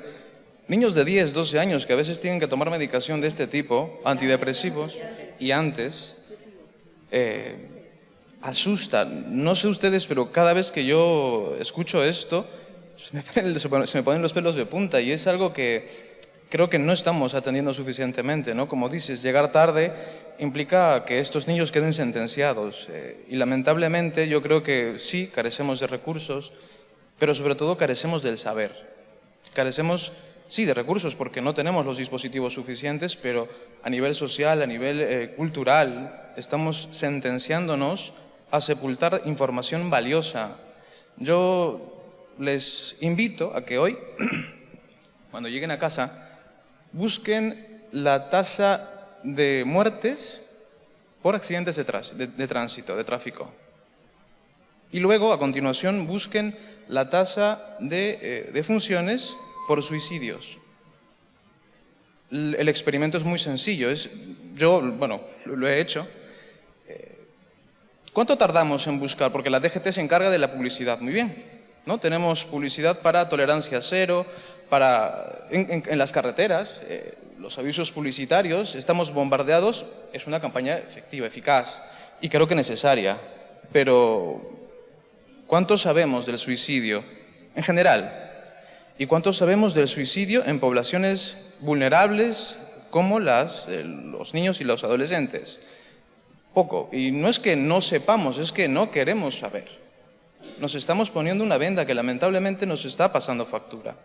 Niños de 10, 12 años que a veces tienen que tomar medicación de este tipo, antidepresivos, y antes, asusta. No sé ustedes, pero cada vez que yo escucho esto, se me ponen los pelos de punta, y es algo que creo que no estamos atendiendo suficientemente, ¿no? Como dices, llegar tarde implica que estos niños queden sentenciados. Y lamentablemente yo creo que sí, carecemos de recursos, pero sobre todo carecemos del saber. Carecemos, sí, de recursos porque no tenemos los dispositivos suficientes, pero a nivel social, a nivel cultural, estamos sentenciándonos a sepultar información valiosa. Yo les invito a que hoy, cuando lleguen a casa, busquen la tasa de muertes por accidentes de tránsito, de tráfico. Y luego, a continuación, busquen la tasa de defunciones por suicidios. El experimento es muy sencillo. Yo lo he hecho. ¿Cuánto tardamos en buscar? Porque la DGT se encarga de la publicidad. Muy bien, ¿no? Tenemos publicidad para tolerancia cero, en las carreteras, los avisos publicitarios, estamos bombardeados. Es una campaña efectiva, eficaz y creo que necesaria. Pero ¿cuánto sabemos del suicidio en general? ¿Y cuánto sabemos del suicidio en poblaciones vulnerables como los niños y los adolescentes? Poco. Y no es que no sepamos, es que no queremos saber. Nos estamos poniendo una venda que lamentablemente nos está pasando factura.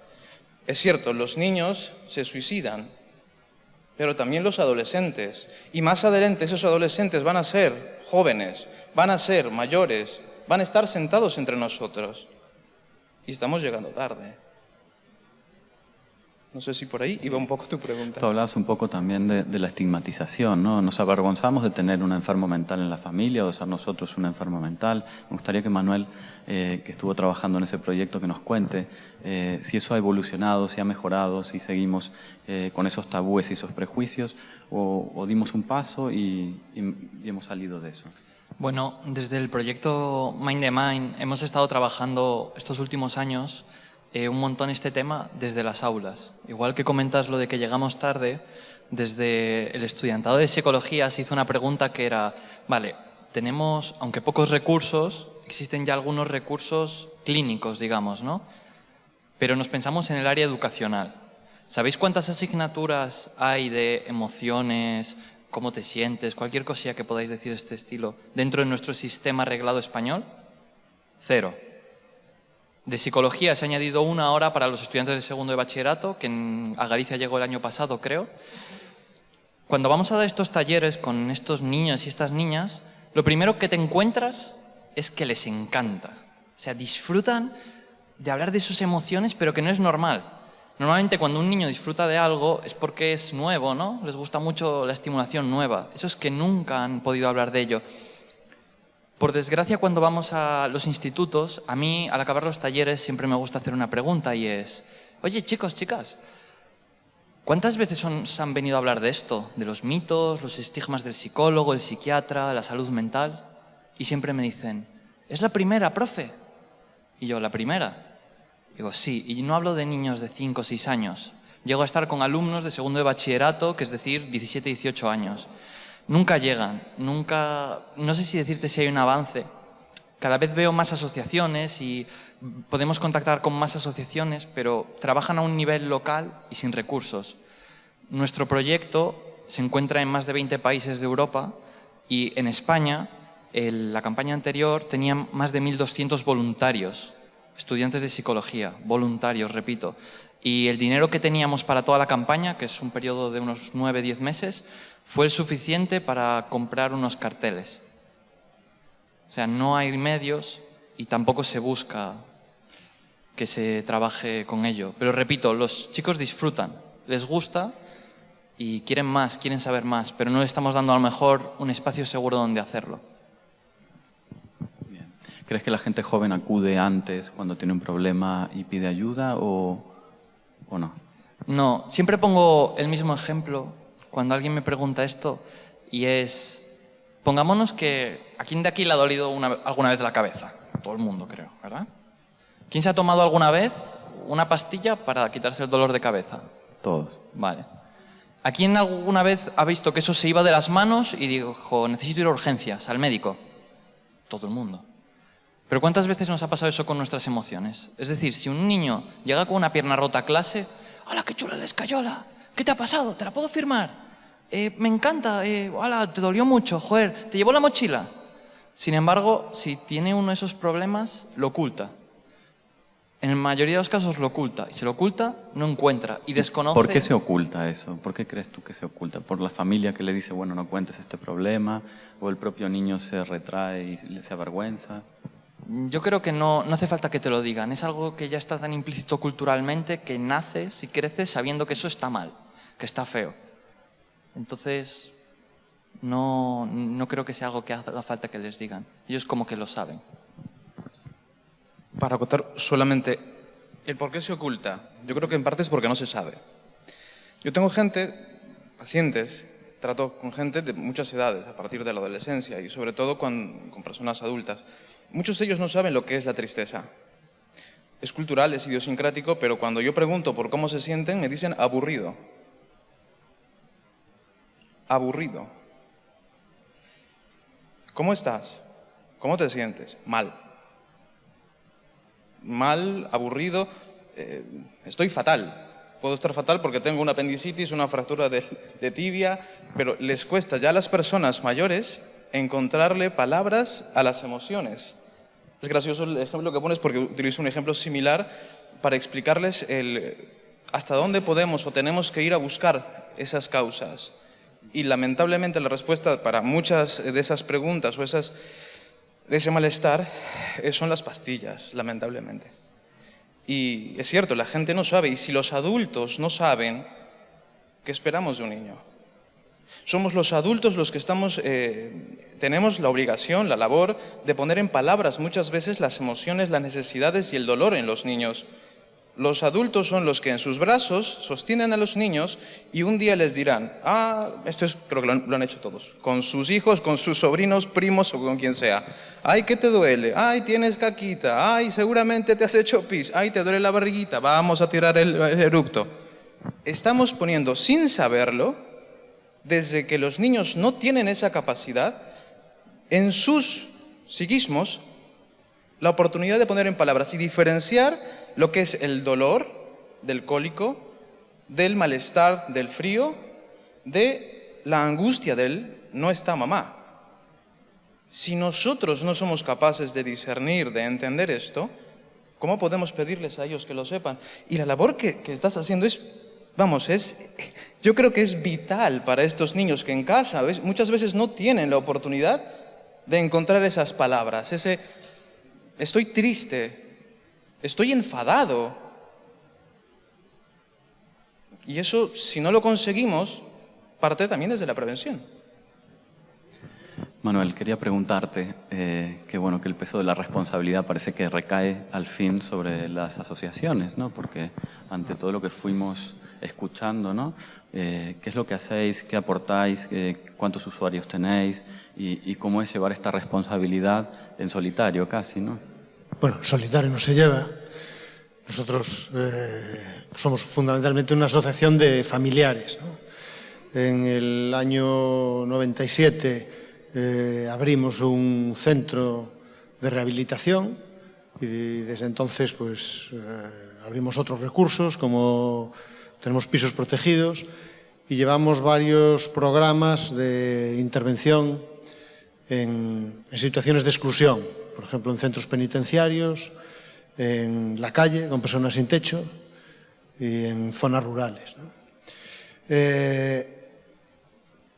Es cierto, los niños se suicidan, pero también los adolescentes. Y más adelante esos adolescentes van a ser jóvenes, van a ser mayores, van a estar sentados entre nosotros. Y estamos llegando tarde. No sé si por ahí iba un poco tu pregunta. Tú hablabas un poco también de la estigmatización, ¿no? Nos avergonzamos de tener un enfermo mental en la familia o de ser nosotros un enfermo mental. Me gustaría que Manuel, que estuvo trabajando en ese proyecto, que nos cuente si eso ha evolucionado, si ha mejorado, si seguimos con esos tabúes y esos prejuicios o dimos un paso y hemos salido de eso. Bueno, desde el proyecto Mind the Mind hemos estado trabajando estos últimos años un montón este tema desde las aulas. Igual que comentas lo de que llegamos tarde, desde el estudiantado de psicología se hizo una pregunta que era, vale, tenemos, aunque pocos recursos, existen ya algunos recursos clínicos, digamos, ¿no? Pero nos pensamos en el área educacional. ¿Sabéis cuántas asignaturas hay de emociones, cómo te sientes, cualquier cosilla que podáis decir de este estilo, dentro de nuestro sistema reglado español? 0. De psicología se ha añadido 1 hora para los estudiantes de segundo de bachillerato, que a Galicia llegó el año pasado, creo. Cuando vamos a dar estos talleres con estos niños y estas niñas, lo primero que te encuentras es que les encanta. O sea, disfrutan de hablar de sus emociones, pero que no es normal. Normalmente cuando un niño disfruta de algo es porque es nuevo, ¿no? Les gusta mucho la estimulación nueva. Eso es que nunca han podido hablar de ello. Por desgracia, cuando vamos a los institutos, a mí, al acabar los talleres, siempre me gusta hacer una pregunta y es, oye, chicos, chicas, ¿cuántas veces os han venido a hablar de esto? De los mitos, los estigmas del psicólogo, el psiquiatra, la salud mental. Y siempre me dicen, ¿es la primera, profe? Y yo, ¿la primera? Digo, sí, y no hablo de niños de 5 o 6 años. Llego a estar con alumnos de segundo de bachillerato, que es decir, 17, 18 años. Nunca llegan, nunca... No sé si decirte si hay un avance. Cada vez veo más asociaciones y podemos contactar con más asociaciones, pero trabajan a un nivel local y sin recursos. Nuestro proyecto se encuentra en más de 20 países de Europa y en España, la campaña anterior, tenía más de 1.200 voluntarios, estudiantes de psicología, voluntarios, repito. Y el dinero que teníamos para toda la campaña, que es un periodo de unos 9-10 meses, fue el suficiente para comprar unos carteles. O sea, no hay medios y tampoco se busca que se trabaje con ello. Pero repito, los chicos disfrutan, les gusta y quieren más, quieren saber más, pero no le estamos dando a lo mejor un espacio seguro donde hacerlo. Bien. ¿Crees que la gente joven acude antes cuando tiene un problema y pide ayuda o no? No, siempre pongo el mismo ejemplo cuando alguien me pregunta esto y es, pongámonos que a quién de aquí le ha dolido alguna vez la cabeza, todo el mundo creo, ¿verdad? ¿Quién se ha tomado alguna vez una pastilla para quitarse el dolor de cabeza? Todos. Vale. ¿A quién alguna vez ha visto que eso se iba de las manos y dijo, necesito ir a urgencias, al médico? Todo el mundo. Pero ¿cuántas veces nos ha pasado eso con nuestras emociones? Es decir, si un niño llega con una pierna rota a clase, ¡hala, qué chula la escayola! ¿Qué te ha pasado? ¿Te la puedo firmar? Me encanta, ¡hala, te dolió mucho! Joder, ¿te llevó la mochila? Sin embargo, si tiene uno de esos problemas, lo oculta. En la mayoría de los casos lo oculta. Y si lo oculta, no encuentra y desconoce... ¿Por qué se oculta eso? ¿Por qué crees tú que se oculta? ¿Por la familia que le dice, bueno, no cuentes este problema? ¿O el propio niño se retrae y se avergüenza? Yo creo que no hace falta que te lo digan. Es algo que ya está tan implícito culturalmente que naces y creces sabiendo que eso está mal, que está feo. Entonces, no creo que sea algo que haga falta que les digan. Ellos como que lo saben. Para acotar solamente el por qué se oculta, yo creo que en parte es porque no se sabe. Yo tengo pacientes, trato con gente de muchas edades, a partir de la adolescencia y sobre todo con personas adultas. Muchos de ellos no saben lo que es la tristeza. Es cultural, es idiosincrático, pero cuando yo pregunto por cómo se sienten, me dicen aburrido. Aburrido. ¿Cómo estás? ¿Cómo te sientes? Mal. Mal, aburrido, estoy fatal. Puedo estar fatal porque tengo una apendicitis, una fractura de tibia, pero les cuesta ya a las personas mayores encontrarle palabras a las emociones. Es gracioso el ejemplo que pones porque utilizo un ejemplo similar para explicarles hasta dónde podemos o tenemos que ir a buscar esas causas. Y lamentablemente la respuesta para muchas de esas preguntas o de ese malestar son las pastillas, lamentablemente. Y es cierto, la gente no sabe, y si los adultos no saben, ¿qué esperamos de un niño? Somos los adultos los que tenemos la obligación, la labor de poner en palabras muchas veces las emociones, las necesidades y el dolor en los niños. Los adultos son los que en sus brazos sostienen a los niños y un día les dirán, creo que lo han hecho todos, con sus hijos, con sus sobrinos, primos o con quien sea. Ay, ¿qué te duele? Ay, tienes caquita. Ay, seguramente te has hecho pis. Ay, te duele la barriguita. Vamos a tirar el eructo. Estamos poniendo, sin saberlo, desde que los niños no tienen esa capacidad, en sus psiquismos, la oportunidad de poner en palabras y diferenciar lo que es el dolor del cólico, del malestar del frío, de la angustia del no está mamá. Si nosotros no somos capaces de discernir, de entender esto, ¿cómo podemos pedirles a ellos que lo sepan? Y la labor que estás haciendo yo creo que es vital para estos niños que en casa muchas veces no tienen la oportunidad de encontrar esas palabras, estoy triste, estoy enfadado. Y eso, si no lo conseguimos, parte también desde la prevención. Manuel, quería preguntarte que el peso de la responsabilidad parece que recae al fin sobre las asociaciones, ¿no? Porque ante todo lo que fuimos escuchando, ¿no? ¿Qué es lo que hacéis? ¿Qué aportáis? ¿Cuántos usuarios tenéis? Y cómo es llevar esta responsabilidad en solitario casi, ¿no? Bueno, solitario no se lleva. Nosotros somos fundamentalmente una asociación de familiares, ¿no? En el año 97 abrimos un centro de rehabilitación y desde entonces abrimos otros recursos, como tenemos pisos protegidos, y llevamos varios programas de intervención en situaciones de exclusión, por ejemplo en centros penitenciarios, en la calle con personas sin techo y en zonas rurales, ¿no?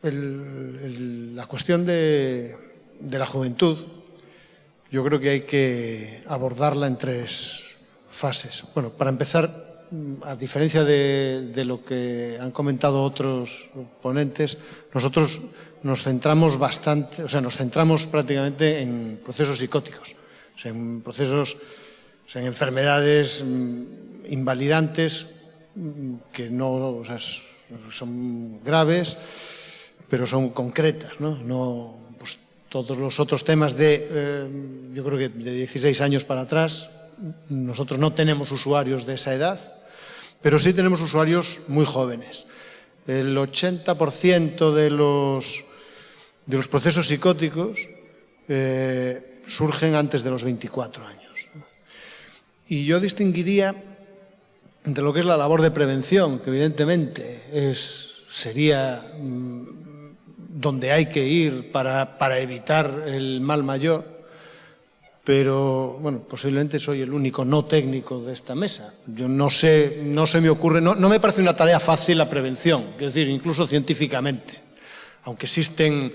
La cuestión de la juventud, yo creo que hay que abordarla en tres fases. Bueno, para empezar, a diferencia de lo que han comentado otros ponentes, nosotros nos centramos prácticamente en procesos psicóticos, en procesos, en enfermedades invalidantes que no son graves, pero son concretas, ¿no? Todos los otros temas yo creo que de 16 años para atrás, nosotros no tenemos usuarios de esa edad, pero sí tenemos usuarios muy jóvenes. El 80% de los procesos psicóticos surgen antes de los 24 años. Y yo distinguiría entre lo que es la labor de prevención, que evidentemente sería donde hay que ir para evitar el mal mayor, pero bueno, posiblemente soy el único no técnico de esta mesa. Yo no se me ocurre, no me parece una tarea fácil la prevención, es decir, incluso científicamente, aunque existen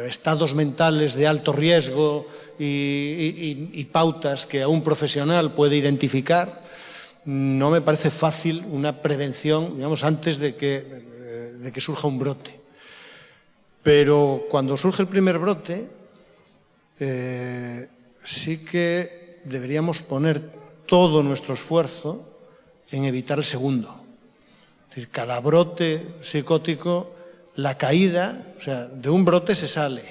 estados mentales de alto riesgo y pautas que un profesional puede identificar, no me parece fácil una prevención, digamos, antes de que surja un brote. Pero cuando surge el primer brote, sí que deberíamos poner todo nuestro esfuerzo en evitar el segundo. Es decir, cada brote psicótico, la caída, de un brote se sale,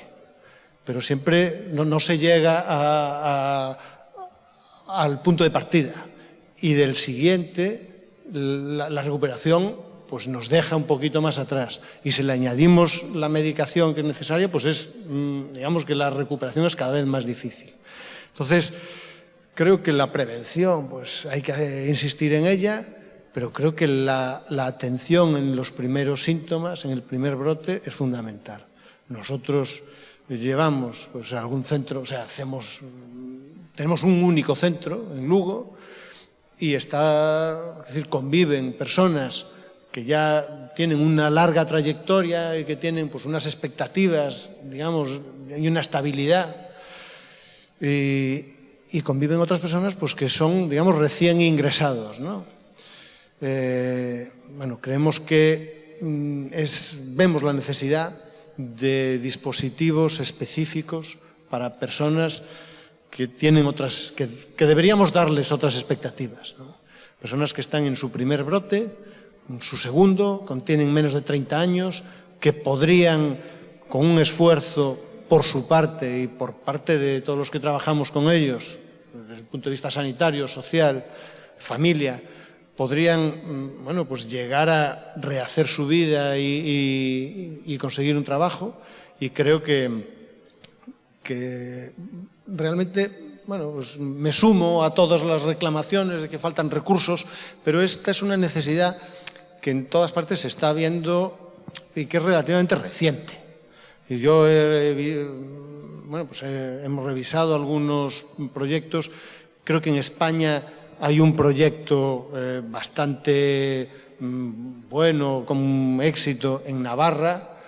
pero siempre no se llega al punto de partida. Y del siguiente, la recuperación nos deja un poquito más atrás. Y si le añadimos la medicación que es necesaria, digamos que la recuperación es cada vez más difícil. Entonces, creo que la prevención, hay que insistir en ella, pero creo que la atención en los primeros síntomas, en el primer brote, es fundamental. Nosotros llevamos a algún centro, tenemos un único centro en Lugo y conviven personas que ya tienen una larga trayectoria y que tienen unas expectativas, digamos, y una estabilidad. Y y conviven otras personas pues, que son, digamos, recién ingresados, ¿no? Bueno, creemos que vemos la necesidad de dispositivos específicos para personas que tienen otras, que deberíamos darles otras expectativas, ¿no? Personas que están en su primer brote, en su segundo, tienen menos de 30 años, que podrían, con un esfuerzo por su parte y por parte de todos los que trabajamos con ellos, desde el punto de vista sanitario, social, familia, podrían, bueno, pues llegar a rehacer su vida y conseguir un trabajo. Y creo que realmente, bueno, pues me sumo a todas las reclamaciones de que faltan recursos, pero esta es una necesidad que en todas partes se está viendo y que es relativamente reciente. Y yo, bueno, pues hemos revisado algunos proyectos. Creo que en España hay un proyecto bastante bueno, con éxito en Navarra.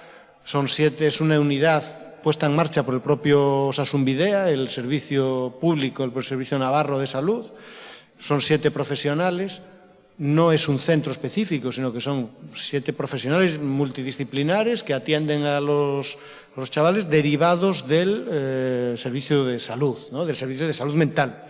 Son 7, es una unidad puesta en marcha por el propio Osasun Bidea, el servicio público, el Servicio Navarro de Salud. Son 7 profesionales. No es un centro específico, sino que son 7 profesionales multidisciplinares que atienden a los chavales derivados del servicio de salud, ¿no? Del servicio de salud mental.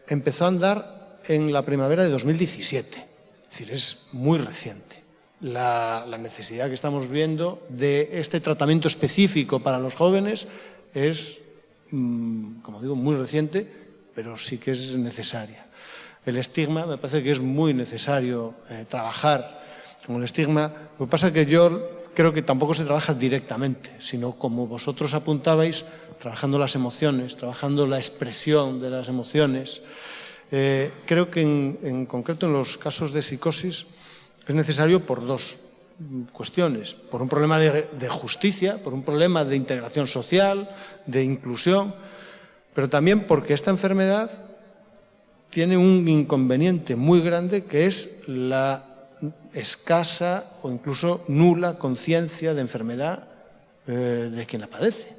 Empezó a andar en la primavera de 2017, es decir, es muy reciente. La necesidad que estamos viendo de este tratamiento específico para los jóvenes es, como digo, muy reciente, pero sí que es necesaria. El estigma, me parece que es muy necesario trabajar con el estigma. Lo que pasa es que yo creo que tampoco se trabaja directamente, sino como vosotros apuntabais, trabajando las emociones, trabajando la expresión de las emociones. Creo que en concreto en los casos de psicosis es necesario por 2 cuestiones. Por un problema de justicia, por un problema de integración social, de inclusión, pero también porque esta enfermedad tiene un inconveniente muy grande, que es la escasa o incluso nula conciencia de enfermedad de quien la padece.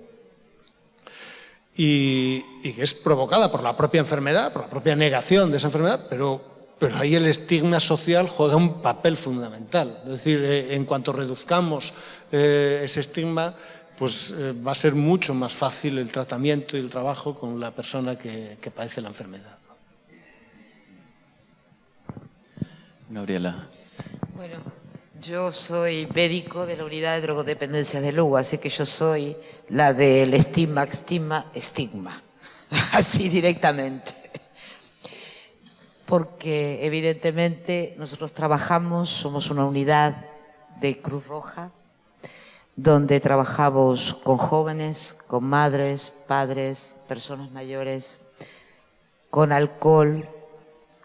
Y que es provocada por la propia enfermedad, por la propia negación de esa enfermedad, pero ahí el estigma social juega un papel fundamental. Es decir, en cuanto reduzcamos ese estigma, pues va a ser mucho más fácil el tratamiento y el trabajo con la persona que padece la enfermedad. Gabriela. Bueno, yo soy médico de la unidad de drogodependencias de Lugo, así que yo soy la del estigma, así directamente. Porque evidentemente nosotros trabajamos, somos una unidad de Cruz Roja, donde trabajamos con jóvenes, con madres, padres, personas mayores, con alcohol,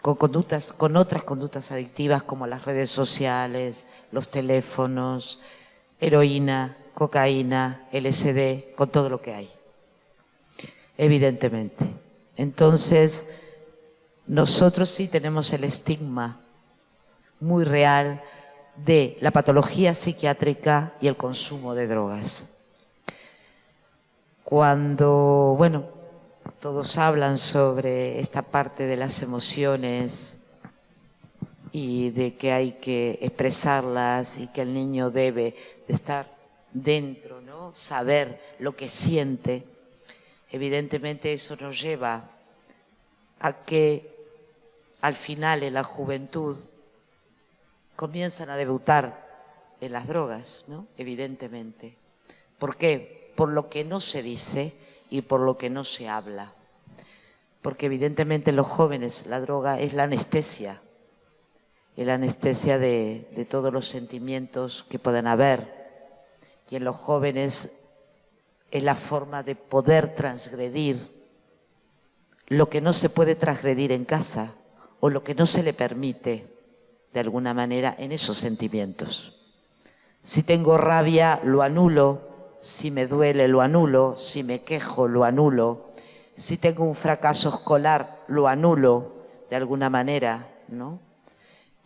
con otras conductas adictivas como las redes sociales, los teléfonos, heroína, cocaína, LSD, con todo lo que hay, evidentemente. Entonces, nosotros sí tenemos el estigma muy real de la patología psiquiátrica y el consumo de drogas. Cuando, bueno, todos hablan sobre esta parte de las emociones y de que hay que expresarlas y que el niño debe de estar dentro, ¿no? Saber lo que siente. Evidentemente eso nos lleva a que al final en la juventud comienzan a debutar en las drogas, ¿no? Evidentemente. ¿Por qué? Por lo que no se dice y por lo que no se habla. Porque evidentemente los jóvenes la droga es la anestesia de todos los sentimientos que pueden haber. Y en los jóvenes es la forma de poder transgredir lo que no se puede transgredir en casa o lo que no se le permite de alguna manera en esos sentimientos. Si tengo rabia, lo anulo. Si me duele, lo anulo. Si me quejo, lo anulo. Si tengo un fracaso escolar, lo anulo de alguna manera, ¿no?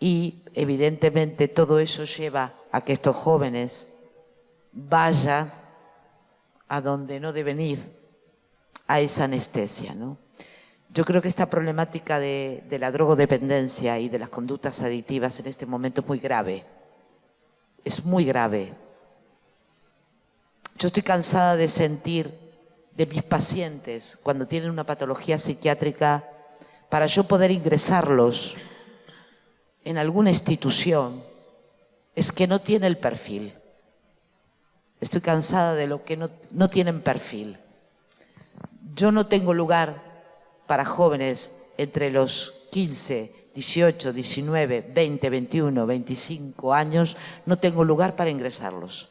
Y evidentemente todo eso lleva a que estos jóvenes vayan a donde no deben ir, a esa anestesia, ¿no? Yo creo que esta problemática de la drogodependencia y de las conductas adictivas en este momento es muy grave. Es muy grave. Yo estoy cansada de sentir de mis pacientes cuando tienen una patología psiquiátrica, para yo poder ingresarlos en alguna institución, es que no tiene el perfil. Estoy cansada de lo que no tienen perfil. Yo no tengo lugar para jóvenes entre los 15, 18, 19, 20, 21, 25 años, no tengo lugar para ingresarlos.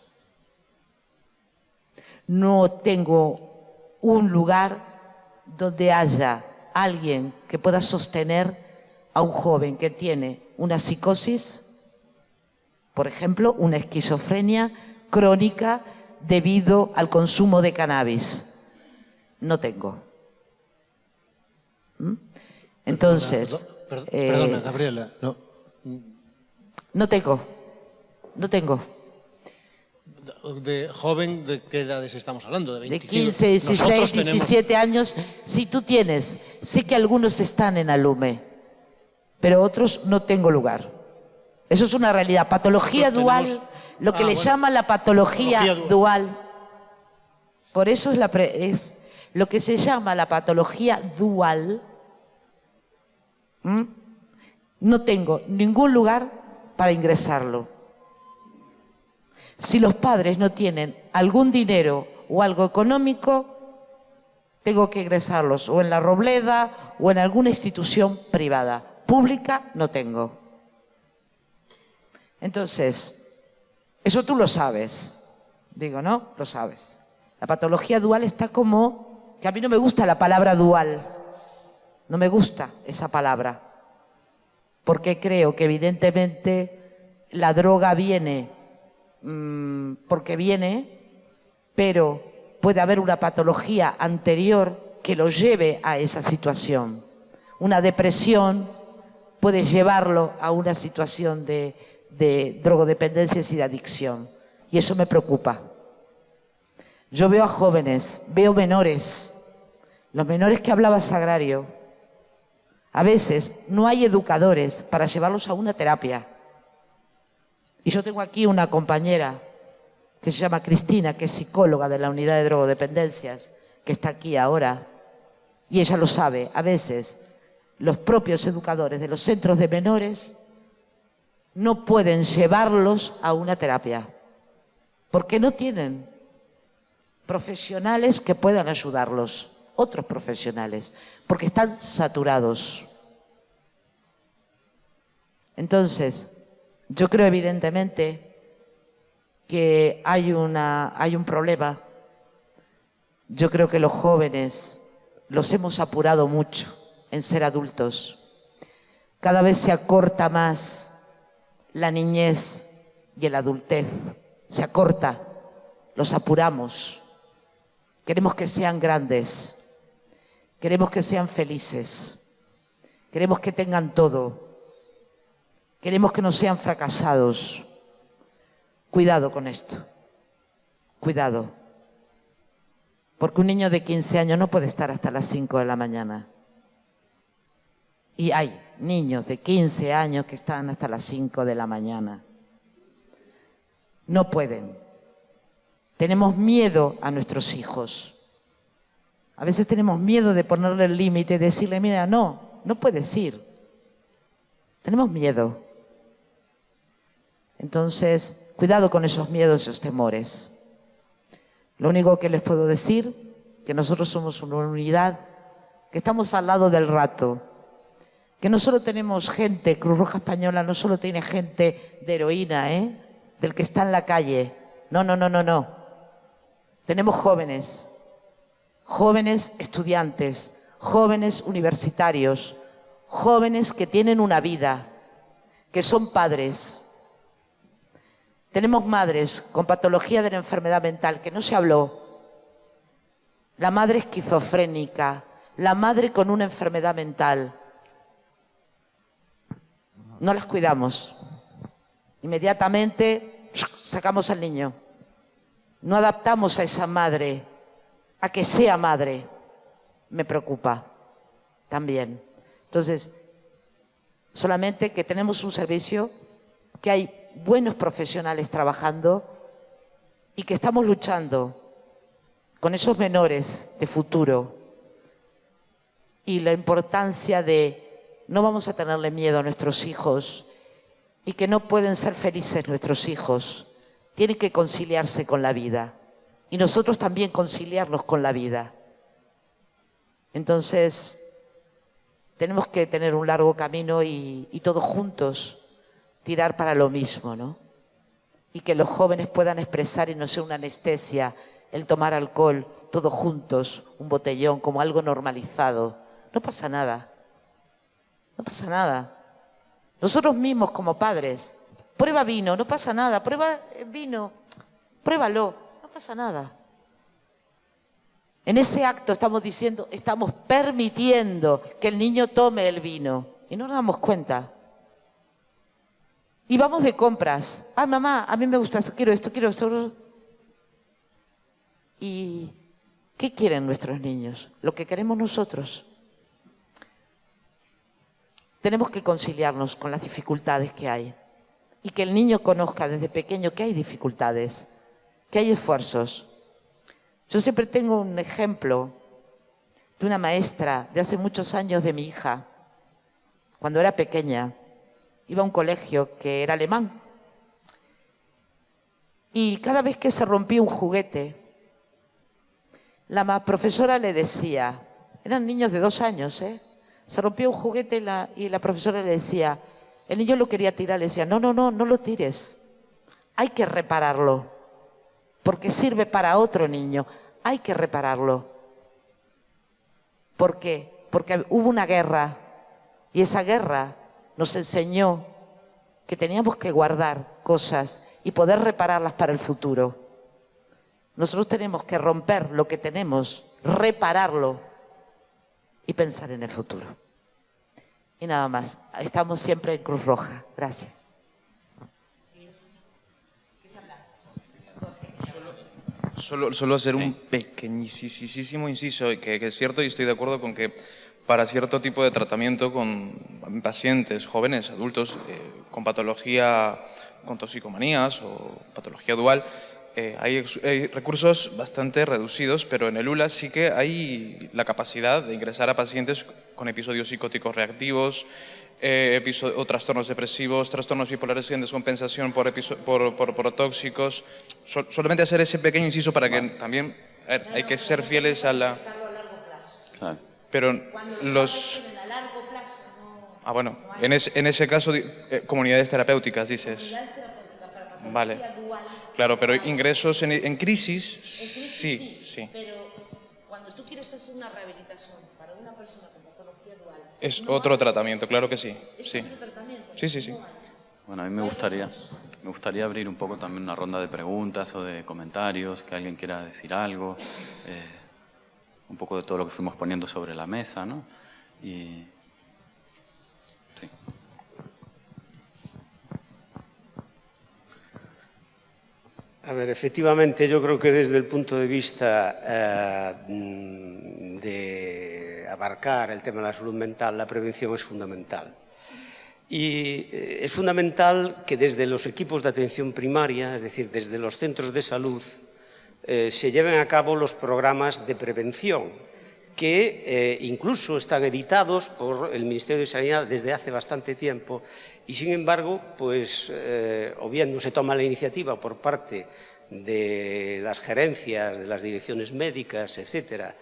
No tengo un lugar donde haya alguien que pueda sostener a un joven que tiene una psicosis, por ejemplo, una esquizofrenia crónica debido al consumo de cannabis. No tengo. Entonces... Perdona, Gabriela. No tengo. ¿De joven de qué edades estamos hablando? ¿De 25? De 15, 16, 17 años. Si tú tienes, sé que algunos están en Alume, pero otros no tengo lugar. Eso es una realidad. Patología dual, lo que le llaman la patología dual. Por eso es lo que se llama la patología dual. No tengo ningún lugar para ingresarlo. Si los padres no tienen algún dinero o algo económico, tengo que ingresarlos o en la Robleda o en alguna institución privada. Pública no tengo. Entonces, eso tú lo sabes. Digo, ¿no? Lo sabes. La patología dual está como... que a mí no me gusta la palabra dual. No me gusta esa palabra. Porque creo que evidentemente la droga viene porque viene, pero puede haber una patología anterior que lo lleve a esa situación. Una depresión puede llevarlo a una situación de drogodependencias y de adicción. Y eso me preocupa. Yo veo a jóvenes, veo menores, los menores que hablaba Sagrario. A veces no hay educadores para llevarlos a una terapia. Y yo tengo aquí una compañera que se llama Cristina, que es psicóloga de la unidad de drogodependencias, que está aquí ahora. Y ella lo sabe. A veces los propios educadores de los centros de menores no pueden llevarlos a una terapia porque no tienen profesionales que puedan ayudarlos, otros profesionales, porque están saturados. Entonces, yo creo evidentemente que hay un problema. Yo creo que los jóvenes los hemos apurado mucho en ser adultos. Cada vez se acorta más la niñez y la adultez. Se acorta, los apuramos. Queremos que sean grandes, queremos que sean felices, queremos que tengan todo. Queremos que no sean fracasados. Cuidado con esto. Cuidado. Porque un niño de 15 años no puede estar hasta las 5 de la mañana. Y hay niños de 15 años que están hasta las 5 de la mañana. No pueden. Tenemos miedo a nuestros hijos. A veces tenemos miedo de ponerle el límite y decirle, mira, no puedes ir. Tenemos miedo. Entonces, cuidado con esos miedos y esos temores. Lo único que les puedo decir, que nosotros somos una unidad, que estamos al lado del rato, que no solo tenemos gente, Cruz Roja Española no solo tiene gente de heroína, del que está en la calle. No. Tenemos jóvenes, jóvenes estudiantes, jóvenes universitarios, jóvenes que tienen una vida, que son padres. Tenemos madres con patología de la enfermedad mental, que no se habló. La madre esquizofrénica, la madre con una enfermedad mental. No las cuidamos. Inmediatamente sacamos al niño. No adaptamos a esa madre a que sea madre. me preocupa también. Entonces, solamente que tenemos un servicio, que hay buenos profesionales trabajando y que estamos luchando con esos menores de futuro y la importancia de no vamos a tenerle miedo a nuestros hijos y que no pueden ser felices nuestros hijos, tienen que conciliarse con la vida y nosotros también conciliarnos con la vida. Entonces, tenemos que tener un largo camino y todos juntos tirar para lo mismo, ¿no? Y que los jóvenes puedan expresar y no sea una anestesia el tomar alcohol, todos juntos, un botellón, como algo normalizado. No pasa nada. No pasa nada. Nosotros mismos como padres, prueba vino, no pasa nada. Prueba vino, pruébalo, no pasa nada. En ese acto estamos diciendo, estamos permitiendo que el niño tome el vino y no nos damos cuenta. Y vamos de compras. Ah, mamá, a mí me gusta esto, quiero esto, quiero esto. ¿Y qué quieren nuestros niños? Lo que queremos nosotros. Tenemos que conciliarnos con las dificultades que hay y que el niño conozca desde pequeño que hay dificultades, que hay esfuerzos. Yo siempre tengo un ejemplo de una maestra de hace muchos años de mi hija. Cuando era pequeña, iba a un colegio que era alemán y cada vez que se rompía un juguete, la profesora le decía, eran niños de 2 años, se rompía un juguete y la profesora le decía, el niño lo quería tirar, le decía, no lo tires, hay que repararlo, porque sirve para otro niño, hay que repararlo. ¿Por qué? Porque hubo una guerra y esa guerra nos enseñó que teníamos que guardar cosas y poder repararlas para el futuro. Nosotros tenemos que romper lo que tenemos, repararlo y pensar en el futuro. Y nada más, estamos siempre en Cruz Roja. Gracias. Solo hacer un pequeñísimo inciso, que es cierto y estoy de acuerdo con que para cierto tipo de tratamiento con pacientes jóvenes, adultos, con patología, con toxicomanías o patología dual, hay recursos bastante reducidos, pero en el ULA sí que hay la capacidad de ingresar a pacientes con episodios psicóticos reactivos, o trastornos depresivos, trastornos bipolares en descompensación por tóxicos. Solamente hacer ese pequeño inciso para que también hay que ser fieles a la... Claro. Pero los... Ah, bueno, en ese caso, comunidades terapéuticas, dices. Vale. Claro, pero ingresos en crisis, sí. Pero cuando tú quieres hacer una rehabilitación para una persona con patología dual... Es otro tratamiento, claro que sí. Sí. Sí. Bueno, a mí me gustaría abrir un poco también una ronda de preguntas o de comentarios, que alguien quiera decir algo, un poco de todo lo que fuimos poniendo sobre la mesa, ¿no? Y... sí. A ver, efectivamente, yo creo que desde el punto de vista de abarcar el tema de la salud mental, la prevención es fundamental. Y es fundamental que desde los equipos de atención primaria, es decir, desde los centros de salud, se lleven a cabo los programas de prevención, que incluso están editados por el Ministerio de Sanidad desde hace bastante tiempo y, sin embargo, pues, o bien no se toma la iniciativa por parte de las gerencias, de las direcciones médicas, etcétera,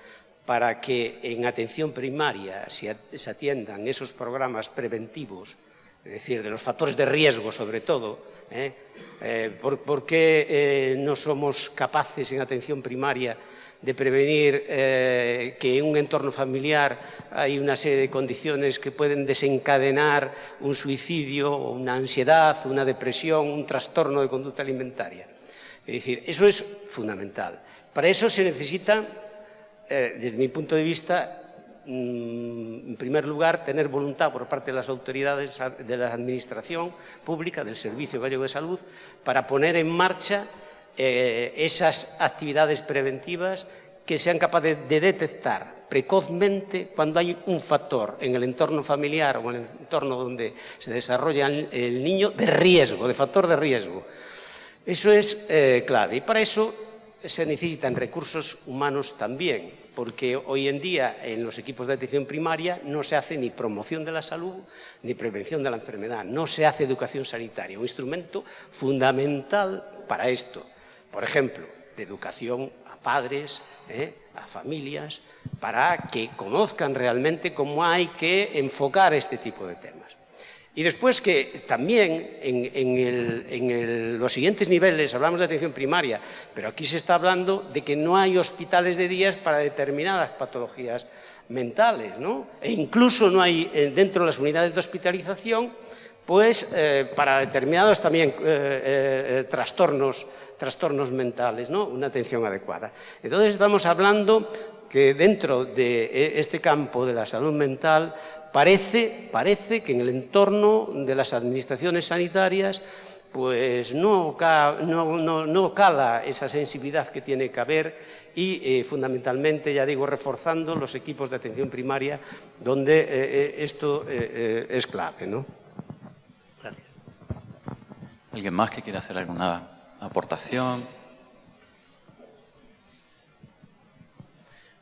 para que en atención primaria se atiendan esos programas preventivos, es decir, de los factores de riesgo sobre todo. ¿Por qué no somos capaces en atención primaria de prevenir que en un entorno familiar hay una serie de condiciones que pueden desencadenar un suicidio, una ansiedad, una depresión, un trastorno de conducta alimentaria? Es decir, eso es fundamental. Para eso se necesita, desde mi punto de vista, en primer lugar, tener voluntad por parte de las autoridades de la administración pública, del Servicio Gallego de Salud, para poner en marcha esas actividades preventivas que sean capaces de detectar precozmente cuando hay un factor en el entorno familiar o en el entorno donde se desarrolla el niño de riesgo, de factor de riesgo. Eso es clave y para eso se necesitan recursos humanos también, porque hoy en día en los equipos de atención primaria no se hace ni promoción de la salud ni prevención de la enfermedad, no se hace educación sanitaria, un instrumento fundamental para esto. Por ejemplo, de educación a padres, a familias, para que conozcan realmente cómo hay que enfocar este tipo de temas. Y después que también en los siguientes niveles, hablamos de atención primaria, pero aquí se está hablando de que no hay hospitales de días para determinadas patologías mentales, ¿no? E incluso no hay dentro de las unidades de hospitalización, pues para determinados también trastornos mentales, ¿no? Una atención adecuada. Entonces estamos hablando que dentro de este campo de la salud mental parece que en el entorno de las administraciones sanitarias pues no cala esa sensibilidad que tiene que haber y fundamentalmente, ya digo, reforzando los equipos de atención primaria donde esto es clave, ¿no? Gracias. ¿Alguien más que quiera hacer alguna aportación?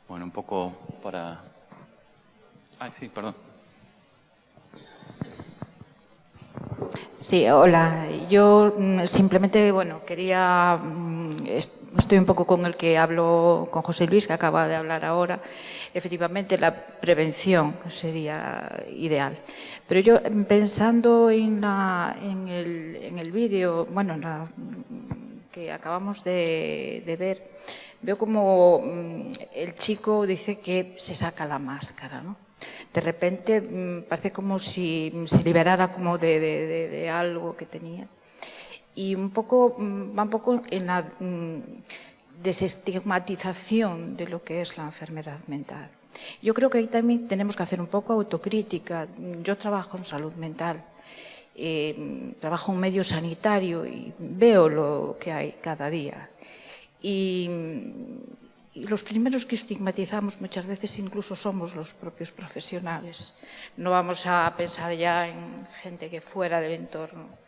Bueno, un poco para... Ay, sí, perdón. Sí, hola. Yo simplemente, bueno, quería... Estoy un poco con el que hablo con José Luis, que acaba de hablar ahora. Efectivamente, la prevención sería ideal. Pero yo, pensando en el vídeo, bueno, que acabamos de ver, veo como el chico dice que se saca la máscara, ¿no? De repente parece como si se liberara como de algo que tenía. Y va un poco en la desestigmatización de lo que es la enfermedad mental. Yo creo que ahí también tenemos que hacer un poco autocrítica. Yo trabajo en salud mental, trabajo en un medio sanitario y veo lo que hay cada día. Y los primeros que estigmatizamos muchas veces incluso somos los propios profesionales. No vamos a pensar ya en gente que fuera del entorno.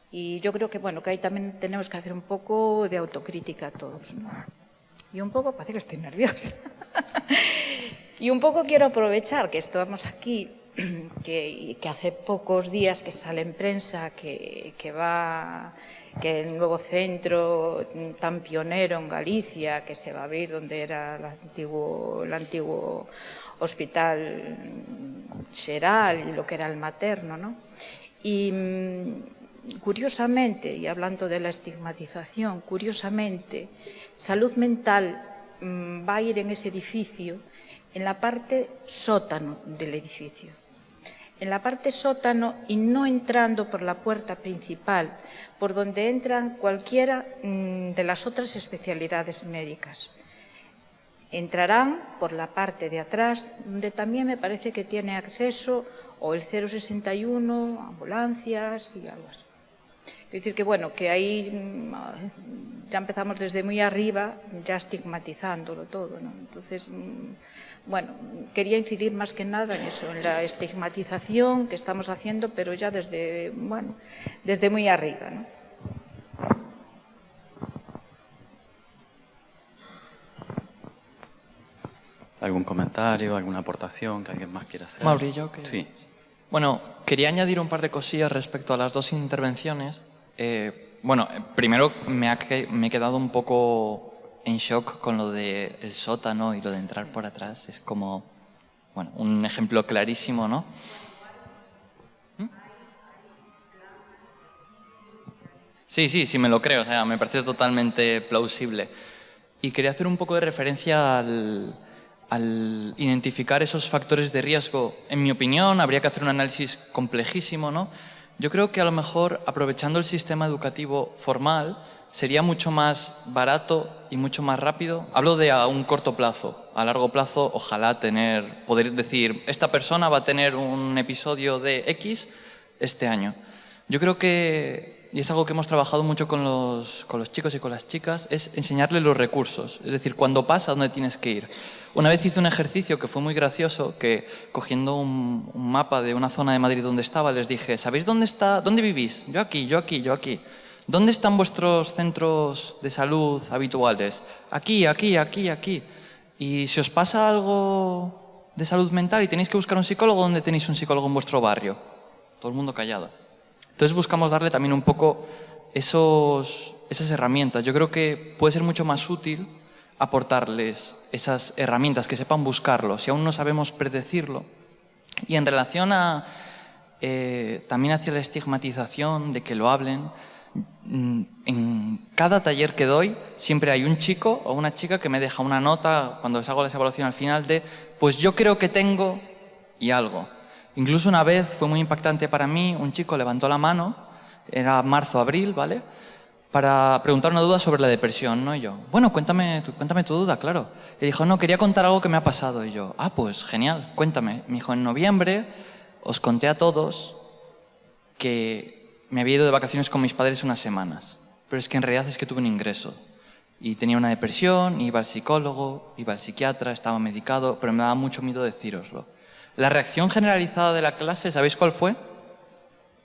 Y yo creo que, bueno, que ahí también tenemos que hacer un poco de autocrítica todos, ¿no? Y un poco, parece que estoy nerviosa. Y un poco quiero aprovechar que estamos aquí, que hace pocos días que sale en prensa que el nuevo centro tan pionero en Galicia que se va a abrir donde era el antiguo hospital Xeral y lo que era el materno, ¿no? Y curiosamente, y hablando de la estigmatización, curiosamente, salud mental va a ir en ese edificio en la parte sótano del edificio. En la parte sótano y no entrando por la puerta principal, por donde entran cualquiera de las otras especialidades médicas. Entrarán por la parte de atrás, donde también me parece que tiene acceso o el 061, ambulancias y algo así. Es decir, que bueno, que ahí ya empezamos desde muy arriba, ya estigmatizándolo todo, ¿no? Entonces, bueno, quería incidir más que nada en eso, en la estigmatización que estamos haciendo, pero ya desde, bueno, desde muy arriba, ¿no? ¿Algún comentario, alguna aportación que alguien más quiera hacer? Mauri, yo que... Sí. Bueno, quería añadir un par de cosillas respecto a las dos intervenciones. Bueno, primero me he quedado un poco en shock con lo del sótano y lo de entrar por atrás. Es como, bueno, un ejemplo clarísimo, ¿no? Sí, me lo creo. O sea, me parece totalmente plausible. Y quería hacer un poco de referencia al identificar esos factores de riesgo. En mi opinión, habría que hacer un análisis complejísimo, ¿no? Yo creo que a lo mejor, aprovechando el sistema educativo formal, sería mucho más barato y mucho más rápido. Hablo de a un corto plazo. A largo plazo, ojalá poder decir, esta persona va a tener un episodio de X este año. Yo creo que y es algo que hemos trabajado mucho con los chicos y con las chicas, es enseñarles los recursos. Es decir, cuando pasa, ¿dónde tienes que ir? Una vez hice un ejercicio que fue muy gracioso, que cogiendo un mapa de una zona de Madrid donde estaba, les dije, ¿sabéis dónde vivís? Yo aquí, yo aquí, yo aquí. ¿Dónde están vuestros centros de salud habituales? Aquí, aquí, aquí, aquí. Y si os pasa algo de salud mental y tenéis que buscar un psicólogo, ¿dónde tenéis un psicólogo en vuestro barrio? Todo el mundo callado. Entonces buscamos darle también un poco esas herramientas. Yo creo que puede ser mucho más útil aportarles esas herramientas, que sepan buscarlo, si aún no sabemos predecirlo. Y en relación a también hacia la estigmatización de que lo hablen, en cada taller que doy siempre hay un chico o una chica que me deja una nota cuando les hago la evaluación al final de pues yo creo que tengo y algo. Incluso una vez fue muy impactante para mí, un chico levantó la mano, era marzo, abril, ¿vale?, para preguntar una duda sobre la depresión, ¿no? Y yo, bueno, cuéntame tu duda, claro. Y dijo, no, quería contar algo que me ha pasado. Y yo, pues genial, cuéntame. Me dijo, en noviembre os conté a todos que me había ido de vacaciones con mis padres unas semanas, pero es que en realidad es que tuve un ingreso y tenía una depresión, iba al psicólogo, iba al psiquiatra, estaba medicado, pero me daba mucho miedo decíroslo. La reacción generalizada de la clase, ¿sabéis cuál fue?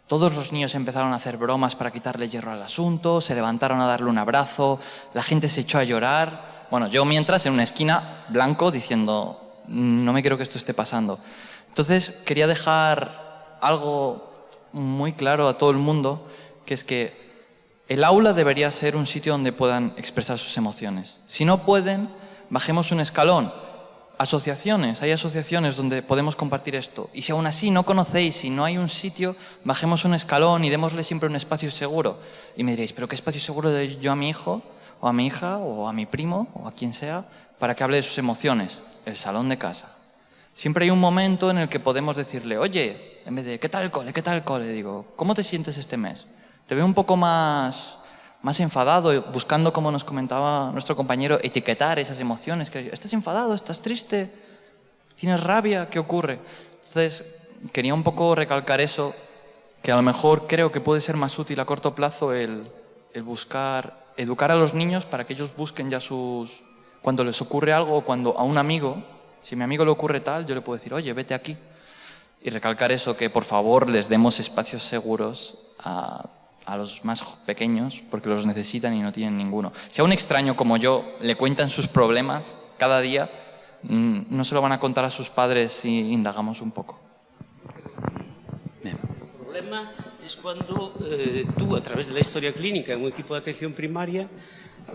Todos los niños empezaron a hacer bromas para quitarle hierro al asunto, se levantaron a darle un abrazo, la gente se echó a llorar. Bueno, yo mientras en una esquina, blanco, diciendo, no me quiero que esto esté pasando. Entonces quería dejar algo muy claro a todo el mundo, que es que el aula debería ser un sitio donde puedan expresar sus emociones. Si no pueden, bajemos un escalón. Asociaciones, hay asociaciones donde podemos compartir esto. Y si aún así no conocéis, si no hay un sitio, bajemos un escalón y démosle siempre un espacio seguro. Y me diréis, ¿pero qué espacio seguro doy yo a mi hijo, o a mi hija, o a mi primo, o a quien sea, para que hable de sus emociones? El salón de casa. Siempre hay un momento en el que podemos decirle, oye, en vez de, ¿qué tal el cole? ¿Qué tal el cole? Digo, ¿cómo te sientes este mes? Te veo un poco más enfadado, buscando, como nos comentaba nuestro compañero, etiquetar esas emociones. Que, ¿estás enfadado? ¿Estás triste? ¿Tienes rabia? ¿Qué ocurre? Entonces, quería un poco recalcar eso, que a lo mejor creo que puede ser más útil a corto plazo el buscar, educar a los niños para que ellos busquen ya cuando les ocurre algo, o cuando a un amigo, si a mi amigo le ocurre tal, yo le puedo decir, oye, vete aquí. Y recalcar eso, que por favor les demos espacios seguros a los más pequeños, porque los necesitan y no tienen ninguno. Si a un extraño como yo le cuentan sus problemas cada día, no se lo van a contar a sus padres si indagamos un poco. El problema es cuando tú, a través de la historia clínica en un equipo de atención primaria,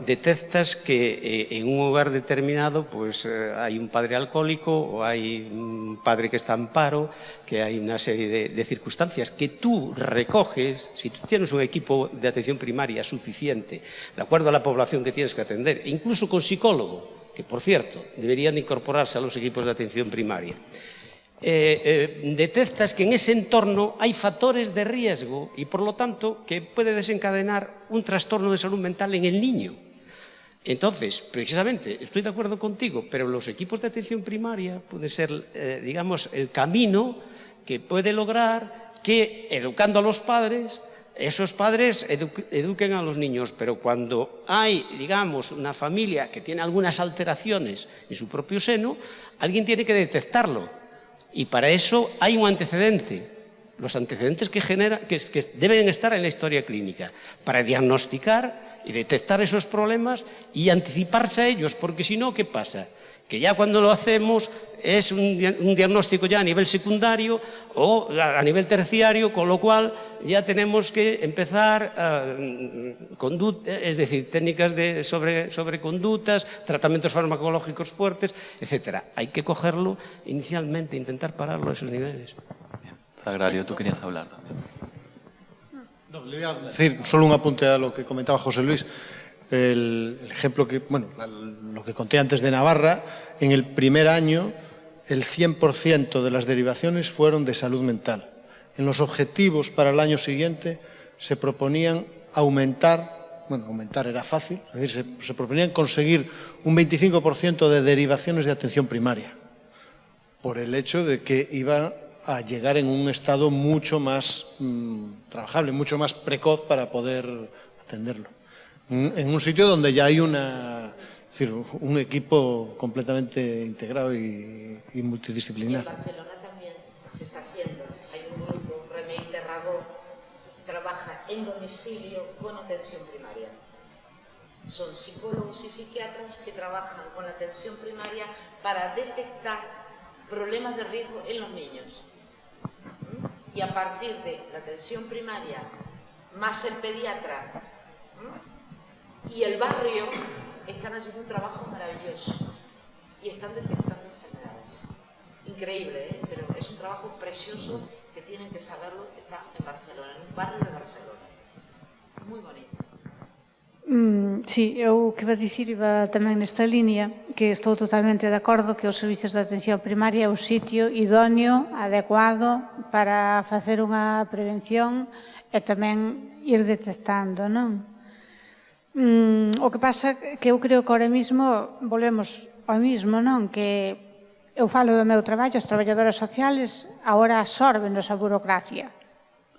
detectas que en un hogar determinado pues hay un padre alcohólico o hay un padre que está en paro, que hay una serie de circunstancias que tú recoges. Si tú tienes un equipo de atención primaria suficiente, de acuerdo a la población que tienes que atender, e incluso con psicólogo, que por cierto deberían incorporarse a los equipos de atención primaria, detectas que en ese entorno hay factores de riesgo y por lo tanto que puede desencadenar un trastorno de salud mental en el niño. Entonces, precisamente, estoy de acuerdo contigo, pero los equipos de atención primaria puede ser, digamos, el camino que puede lograr que, educando a los padres, esos padres eduquen a los niños. Pero cuando hay, digamos, una familia que tiene algunas alteraciones en su propio seno, alguien tiene que detectarlo. Y para eso hay un antecedente, los antecedentes que deben estar en la historia clínica, para diagnosticar y detectar esos problemas y anticiparse a ellos, porque si no, ¿qué pasa? Que ya cuando lo hacemos es un diagnóstico ya a nivel secundario o a nivel terciario, con lo cual ya tenemos que empezar es decir, técnicas sobre conductas, tratamientos farmacológicos fuertes, etc. Hay que cogerlo inicialmente, intentar pararlo a esos niveles. Sagrario, tú querías hablar también. No, le voy a decir solo un apunte a lo que comentaba José Luis. El ejemplo lo que conté antes de Navarra, en el primer año el 100% de las derivaciones fueron de salud mental. En los objetivos para el año siguiente se proponían aumentar era fácil, es decir, se proponían conseguir un 25% de derivaciones de atención primaria, por el hecho de que iba a llegar en un estado mucho más trabajable, mucho más precoz para poder atenderlo. En un sitio donde ya hay es decir, un equipo completamente integrado y multidisciplinar. En Barcelona también se está haciendo. Hay un grupo, Remei Terragó, trabaja en domicilio con atención primaria. Son psicólogos y psiquiatras que trabajan con la atención primaria para detectar problemas de riesgo en los niños. Y a partir de la atención primaria, más el pediatra y el barrio, están haciendo un trabajo maravilloso y están detectando enfermedades. Increíble, pero es un trabajo precioso que tienen que saberlo. Está en Barcelona, en un barrio de Barcelona. Muy bonito. Sí, eu que iba a dicir iba tamén nesta línea, que estou totalmente de acordo que os servizos de atención primaria é o sitio idóneo, adecuado para facer unha prevención e tamén ir detectando, non? O que pasa que eu creo que ahora mismo volvemos ao mismo, non? Que eu falo do meu traballo, as traballadoras sociales agora absorbenos a burocracia.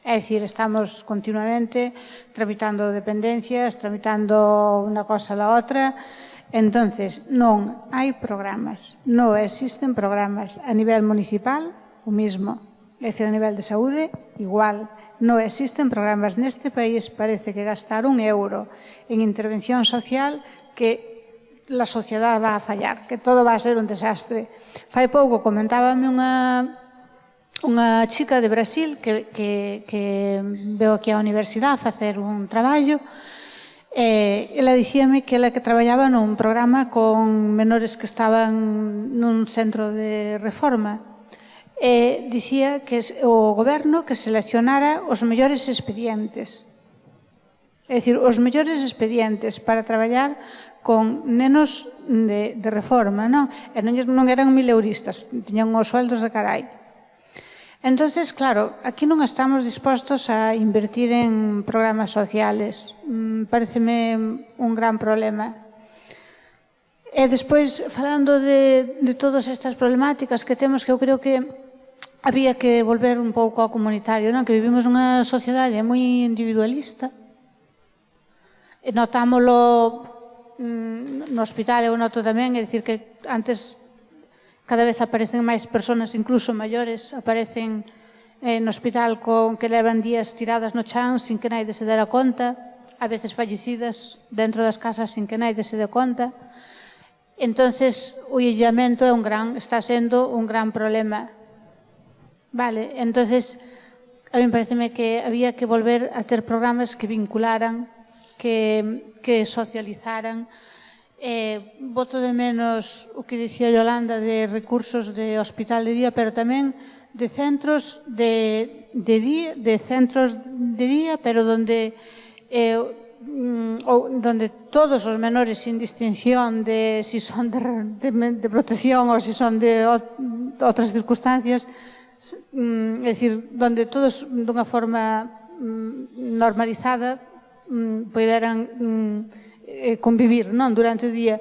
É dicir, estamos continuamente tramitando dependencias, tramitando unha cosa a la outra. Entonces, non hai programas, non existen programas a nivel municipal, o mismo. É dicir, a nivel de saúde, igual. Non existen programas neste país, parece que gastar €1 en intervención social que a sociedade va a fallar, que todo va a ser un desastre. Fai pouco comentábame unha chica de Brasil que veo aquí á universidade a facer un traballo. Ela dicíame que ela que traballaba nun programa con menores que estaban nun centro de reforma. Dicía que o goberno que seleccionara os mellores expedientes. É dicir, os mellores expedientes para traballar con nenos de reforma, non? E non eran mileuristas, tiñan os sueldos de carai. Entonces, claro, aquí non estamos dispostos a invertir en programas sociales. Pareceme un gran problema. E despois, falando de todas estas problemáticas que temos, que eu creo que había que volver un pouco ao comunitario, non? Que vivimos unha sociedade moi individualista. E notámolo no hospital, eu noto tamén, é dicir que antes cada vez aparecen máis persoas, incluso maiores, aparecen no hospital que levan días tiradas no chan sin que naide se dera conta, a veces fallecidas dentro das casas sin que naide se dé conta. Entonces, o illamento está sendo un gran problema. Vale, entonces, a mí pareceme que había que volver a ter programas que vincularan, que socializaran. Boto de menos o que dicía Yolanda de recursos de hospital de día, pero tamén de centros de día, pero donde todos os menores, sin distinción de si son de protección ou si son de outras circunstancias, é dicir, donde todos dunha forma normalizada poderan convivir, non, durante o día.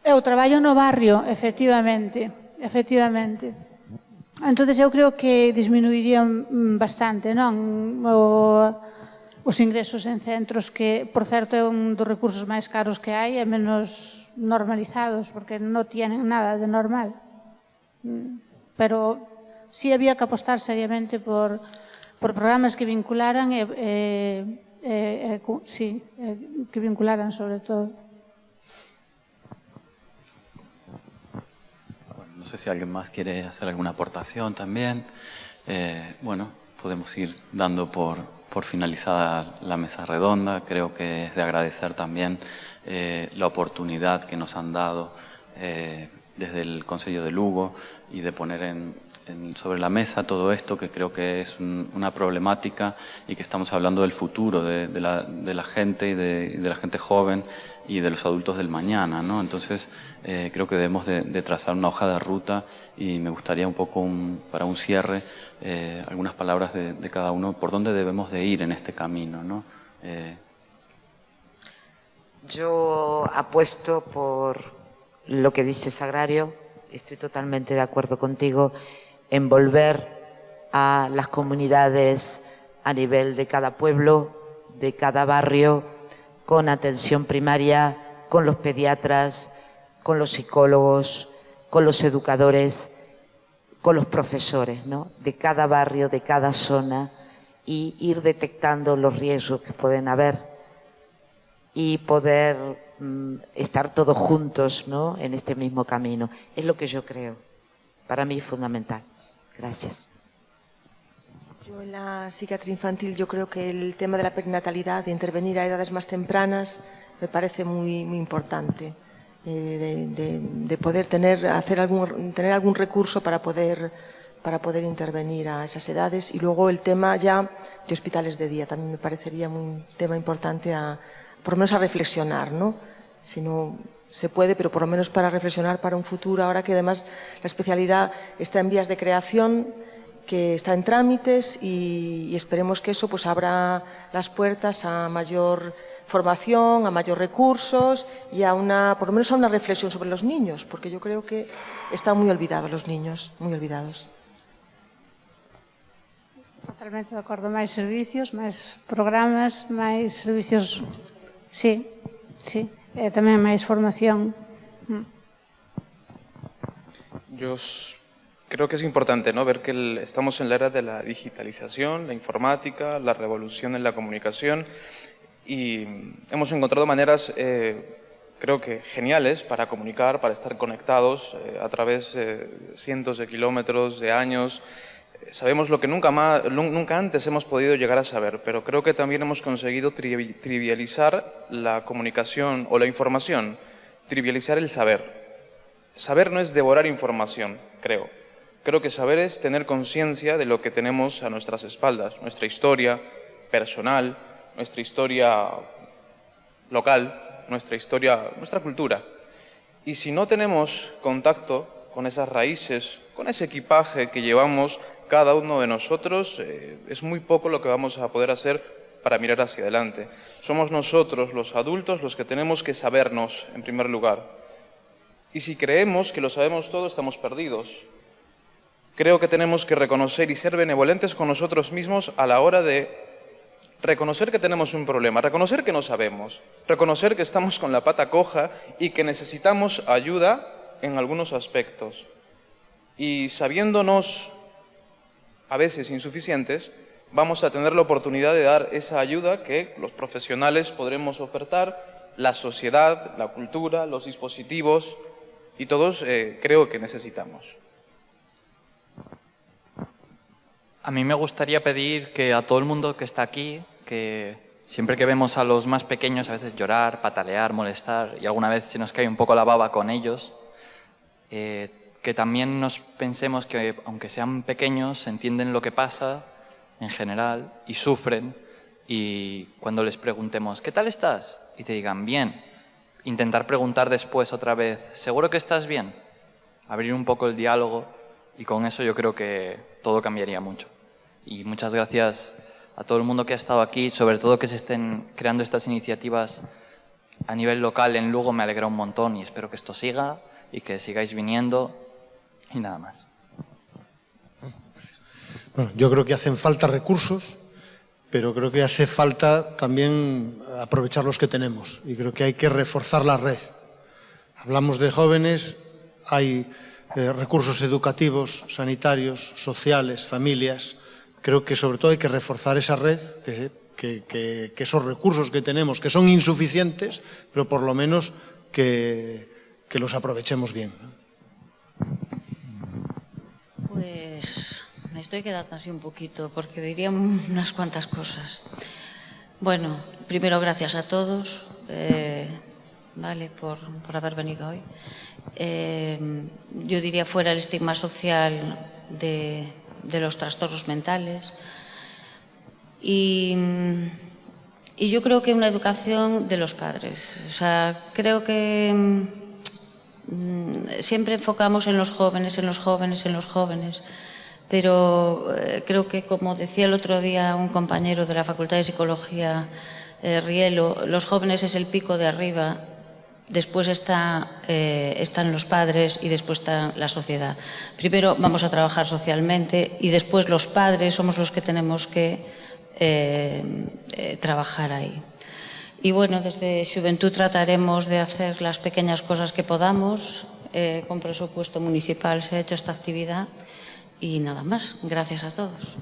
O traballo no barrio, efectivamente. Entonces eu creo que disminuirían bastante, non, os ingresos en centros que, por certo, é un dos recursos máis caros que hai, e menos normalizados, porque non tienen nada de normal. Pero sí había que apostar seriamente por programas que vincularan que vincularan sobre todo. Bueno, no sé si alguien más quiere hacer alguna aportación también. Bueno, podemos ir dando por finalizada la mesa redonda. Creo que es de agradecer también la oportunidad que nos han dado desde el Concello de Lugo y de poner sobre la mesa todo esto, que creo que es una problemática y que estamos hablando del futuro de la gente y de la gente joven y de los adultos del mañana, ¿no? Entonces creo que debemos de trazar una hoja de ruta, y me gustaría un poco para un cierre algunas palabras de cada uno por dónde debemos de ir en este camino, ¿no? Yo apuesto por lo que dice Sagrario, estoy totalmente de acuerdo contigo en volver a las comunidades a nivel de cada pueblo, de cada barrio, con atención primaria, con los pediatras, con los psicólogos, con los educadores, con los profesores, ¿no?, de cada barrio, de cada zona, y ir detectando los riesgos que pueden haber y poder estar todos juntos, ¿no?, en este mismo camino. Es lo que yo creo. Para mí es fundamental. Gracias. Yo en la psiquiatría infantil yo creo que el tema de la perinatalidad, de intervenir a edades más tempranas, me parece muy importante. De poder tener algún recurso para poder intervenir a esas edades. Y luego el tema ya de hospitales de día también me parecería un tema importante, por lo menos a reflexionar, ¿no? Si no se puede, pero por lo menos para reflexionar para un futuro, ahora que además la especialidad está en vías de creación, que está en trámites, y esperemos que eso pues abra las puertas a mayor formación, a mayor recursos y por lo menos a una reflexión sobre los niños, porque yo creo que están muy olvidados los niños, muy olvidados. Totalmente de acordo, máis servicios, máis programas, máis servicios, sí, tamén máis formación. Yo creo que es importante, ¿no?, ver que estamos en la era de la digitalización, la informática, la revolución en la comunicación, y hemos encontrado maneras, creo que geniales, para comunicar, para estar conectados a través de cientos de kilómetros, de años. Sabemos lo que nunca antes hemos podido llegar a saber, pero creo que también hemos conseguido trivializar la comunicación o la información, trivializar el saber. Saber no es devorar información, creo. Creo que saber es tener conciencia de lo que tenemos a nuestras espaldas, nuestra historia personal, nuestra historia local, nuestra cultura. Y si no tenemos contacto con esas raíces, con ese equipaje que llevamos cada uno de nosotros, es muy poco lo que vamos a poder hacer para mirar hacia adelante. Somos nosotros, los adultos, los que tenemos que sabernos, en primer lugar. Y si creemos que lo sabemos todo, estamos perdidos. Creo que tenemos que reconocer y ser benevolentes con nosotros mismos a la hora de reconocer que tenemos un problema, reconocer que no sabemos, reconocer que estamos con la pata coja y que necesitamos ayuda en algunos aspectos. Y sabiéndonos a veces insuficientes, vamos a tener la oportunidad de dar esa ayuda que los profesionales podremos ofertar, la sociedad, la cultura, los dispositivos, y todos creo que necesitamos. A mí me gustaría pedir que a todo el mundo que está aquí, que siempre que vemos a los más pequeños a veces llorar, patalear, molestar, y alguna vez se nos cae un poco la baba con ellos, que también nos pensemos que, aunque sean pequeños, entienden lo que pasa en general y sufren, y cuando les preguntemos, ¿qué tal estás?, y te digan, bien, intentar preguntar después otra vez, ¿seguro que estás bien?, abrir un poco el diálogo, y con eso yo creo que todo cambiaría mucho. Y muchas gracias a todo el mundo que ha estado aquí, sobre todo que se estén creando estas iniciativas a nivel local en Lugo, me alegra un montón, y espero que esto siga y que sigáis viniendo. Y nada más. Bueno, yo creo que hacen falta recursos, pero creo que hace falta también aprovechar los que tenemos, y creo que hay que reforzar la red. Hablamos de jóvenes, hay recursos educativos, sanitarios, sociales, familias. Creo que sobre todo hay que reforzar esa red, que esos recursos que tenemos, que son insuficientes, pero por lo menos que los aprovechemos bien, ¿no? Pues me estoy quedando así un poquito, porque diría unas cuantas cosas. Bueno, primero gracias a todos, vale, por haber venido hoy. Yo diría fuera el estigma social de los trastornos mentales. Y yo creo que una educación de los padres. O sea, creo que siempre enfocamos en los jóvenes, pero creo que, como decía el otro día un compañero de la Facultad de Psicología, Rielo, los jóvenes es el pico de arriba después están los padres y después está la sociedad. Primero vamos a trabajar socialmente y después los padres somos los que tenemos que trabajar ahí. Y bueno, desde Xuventud trataremos de hacer las pequeñas cosas que podamos. Con presupuesto municipal se ha hecho esta actividad y nada más. Gracias a todos.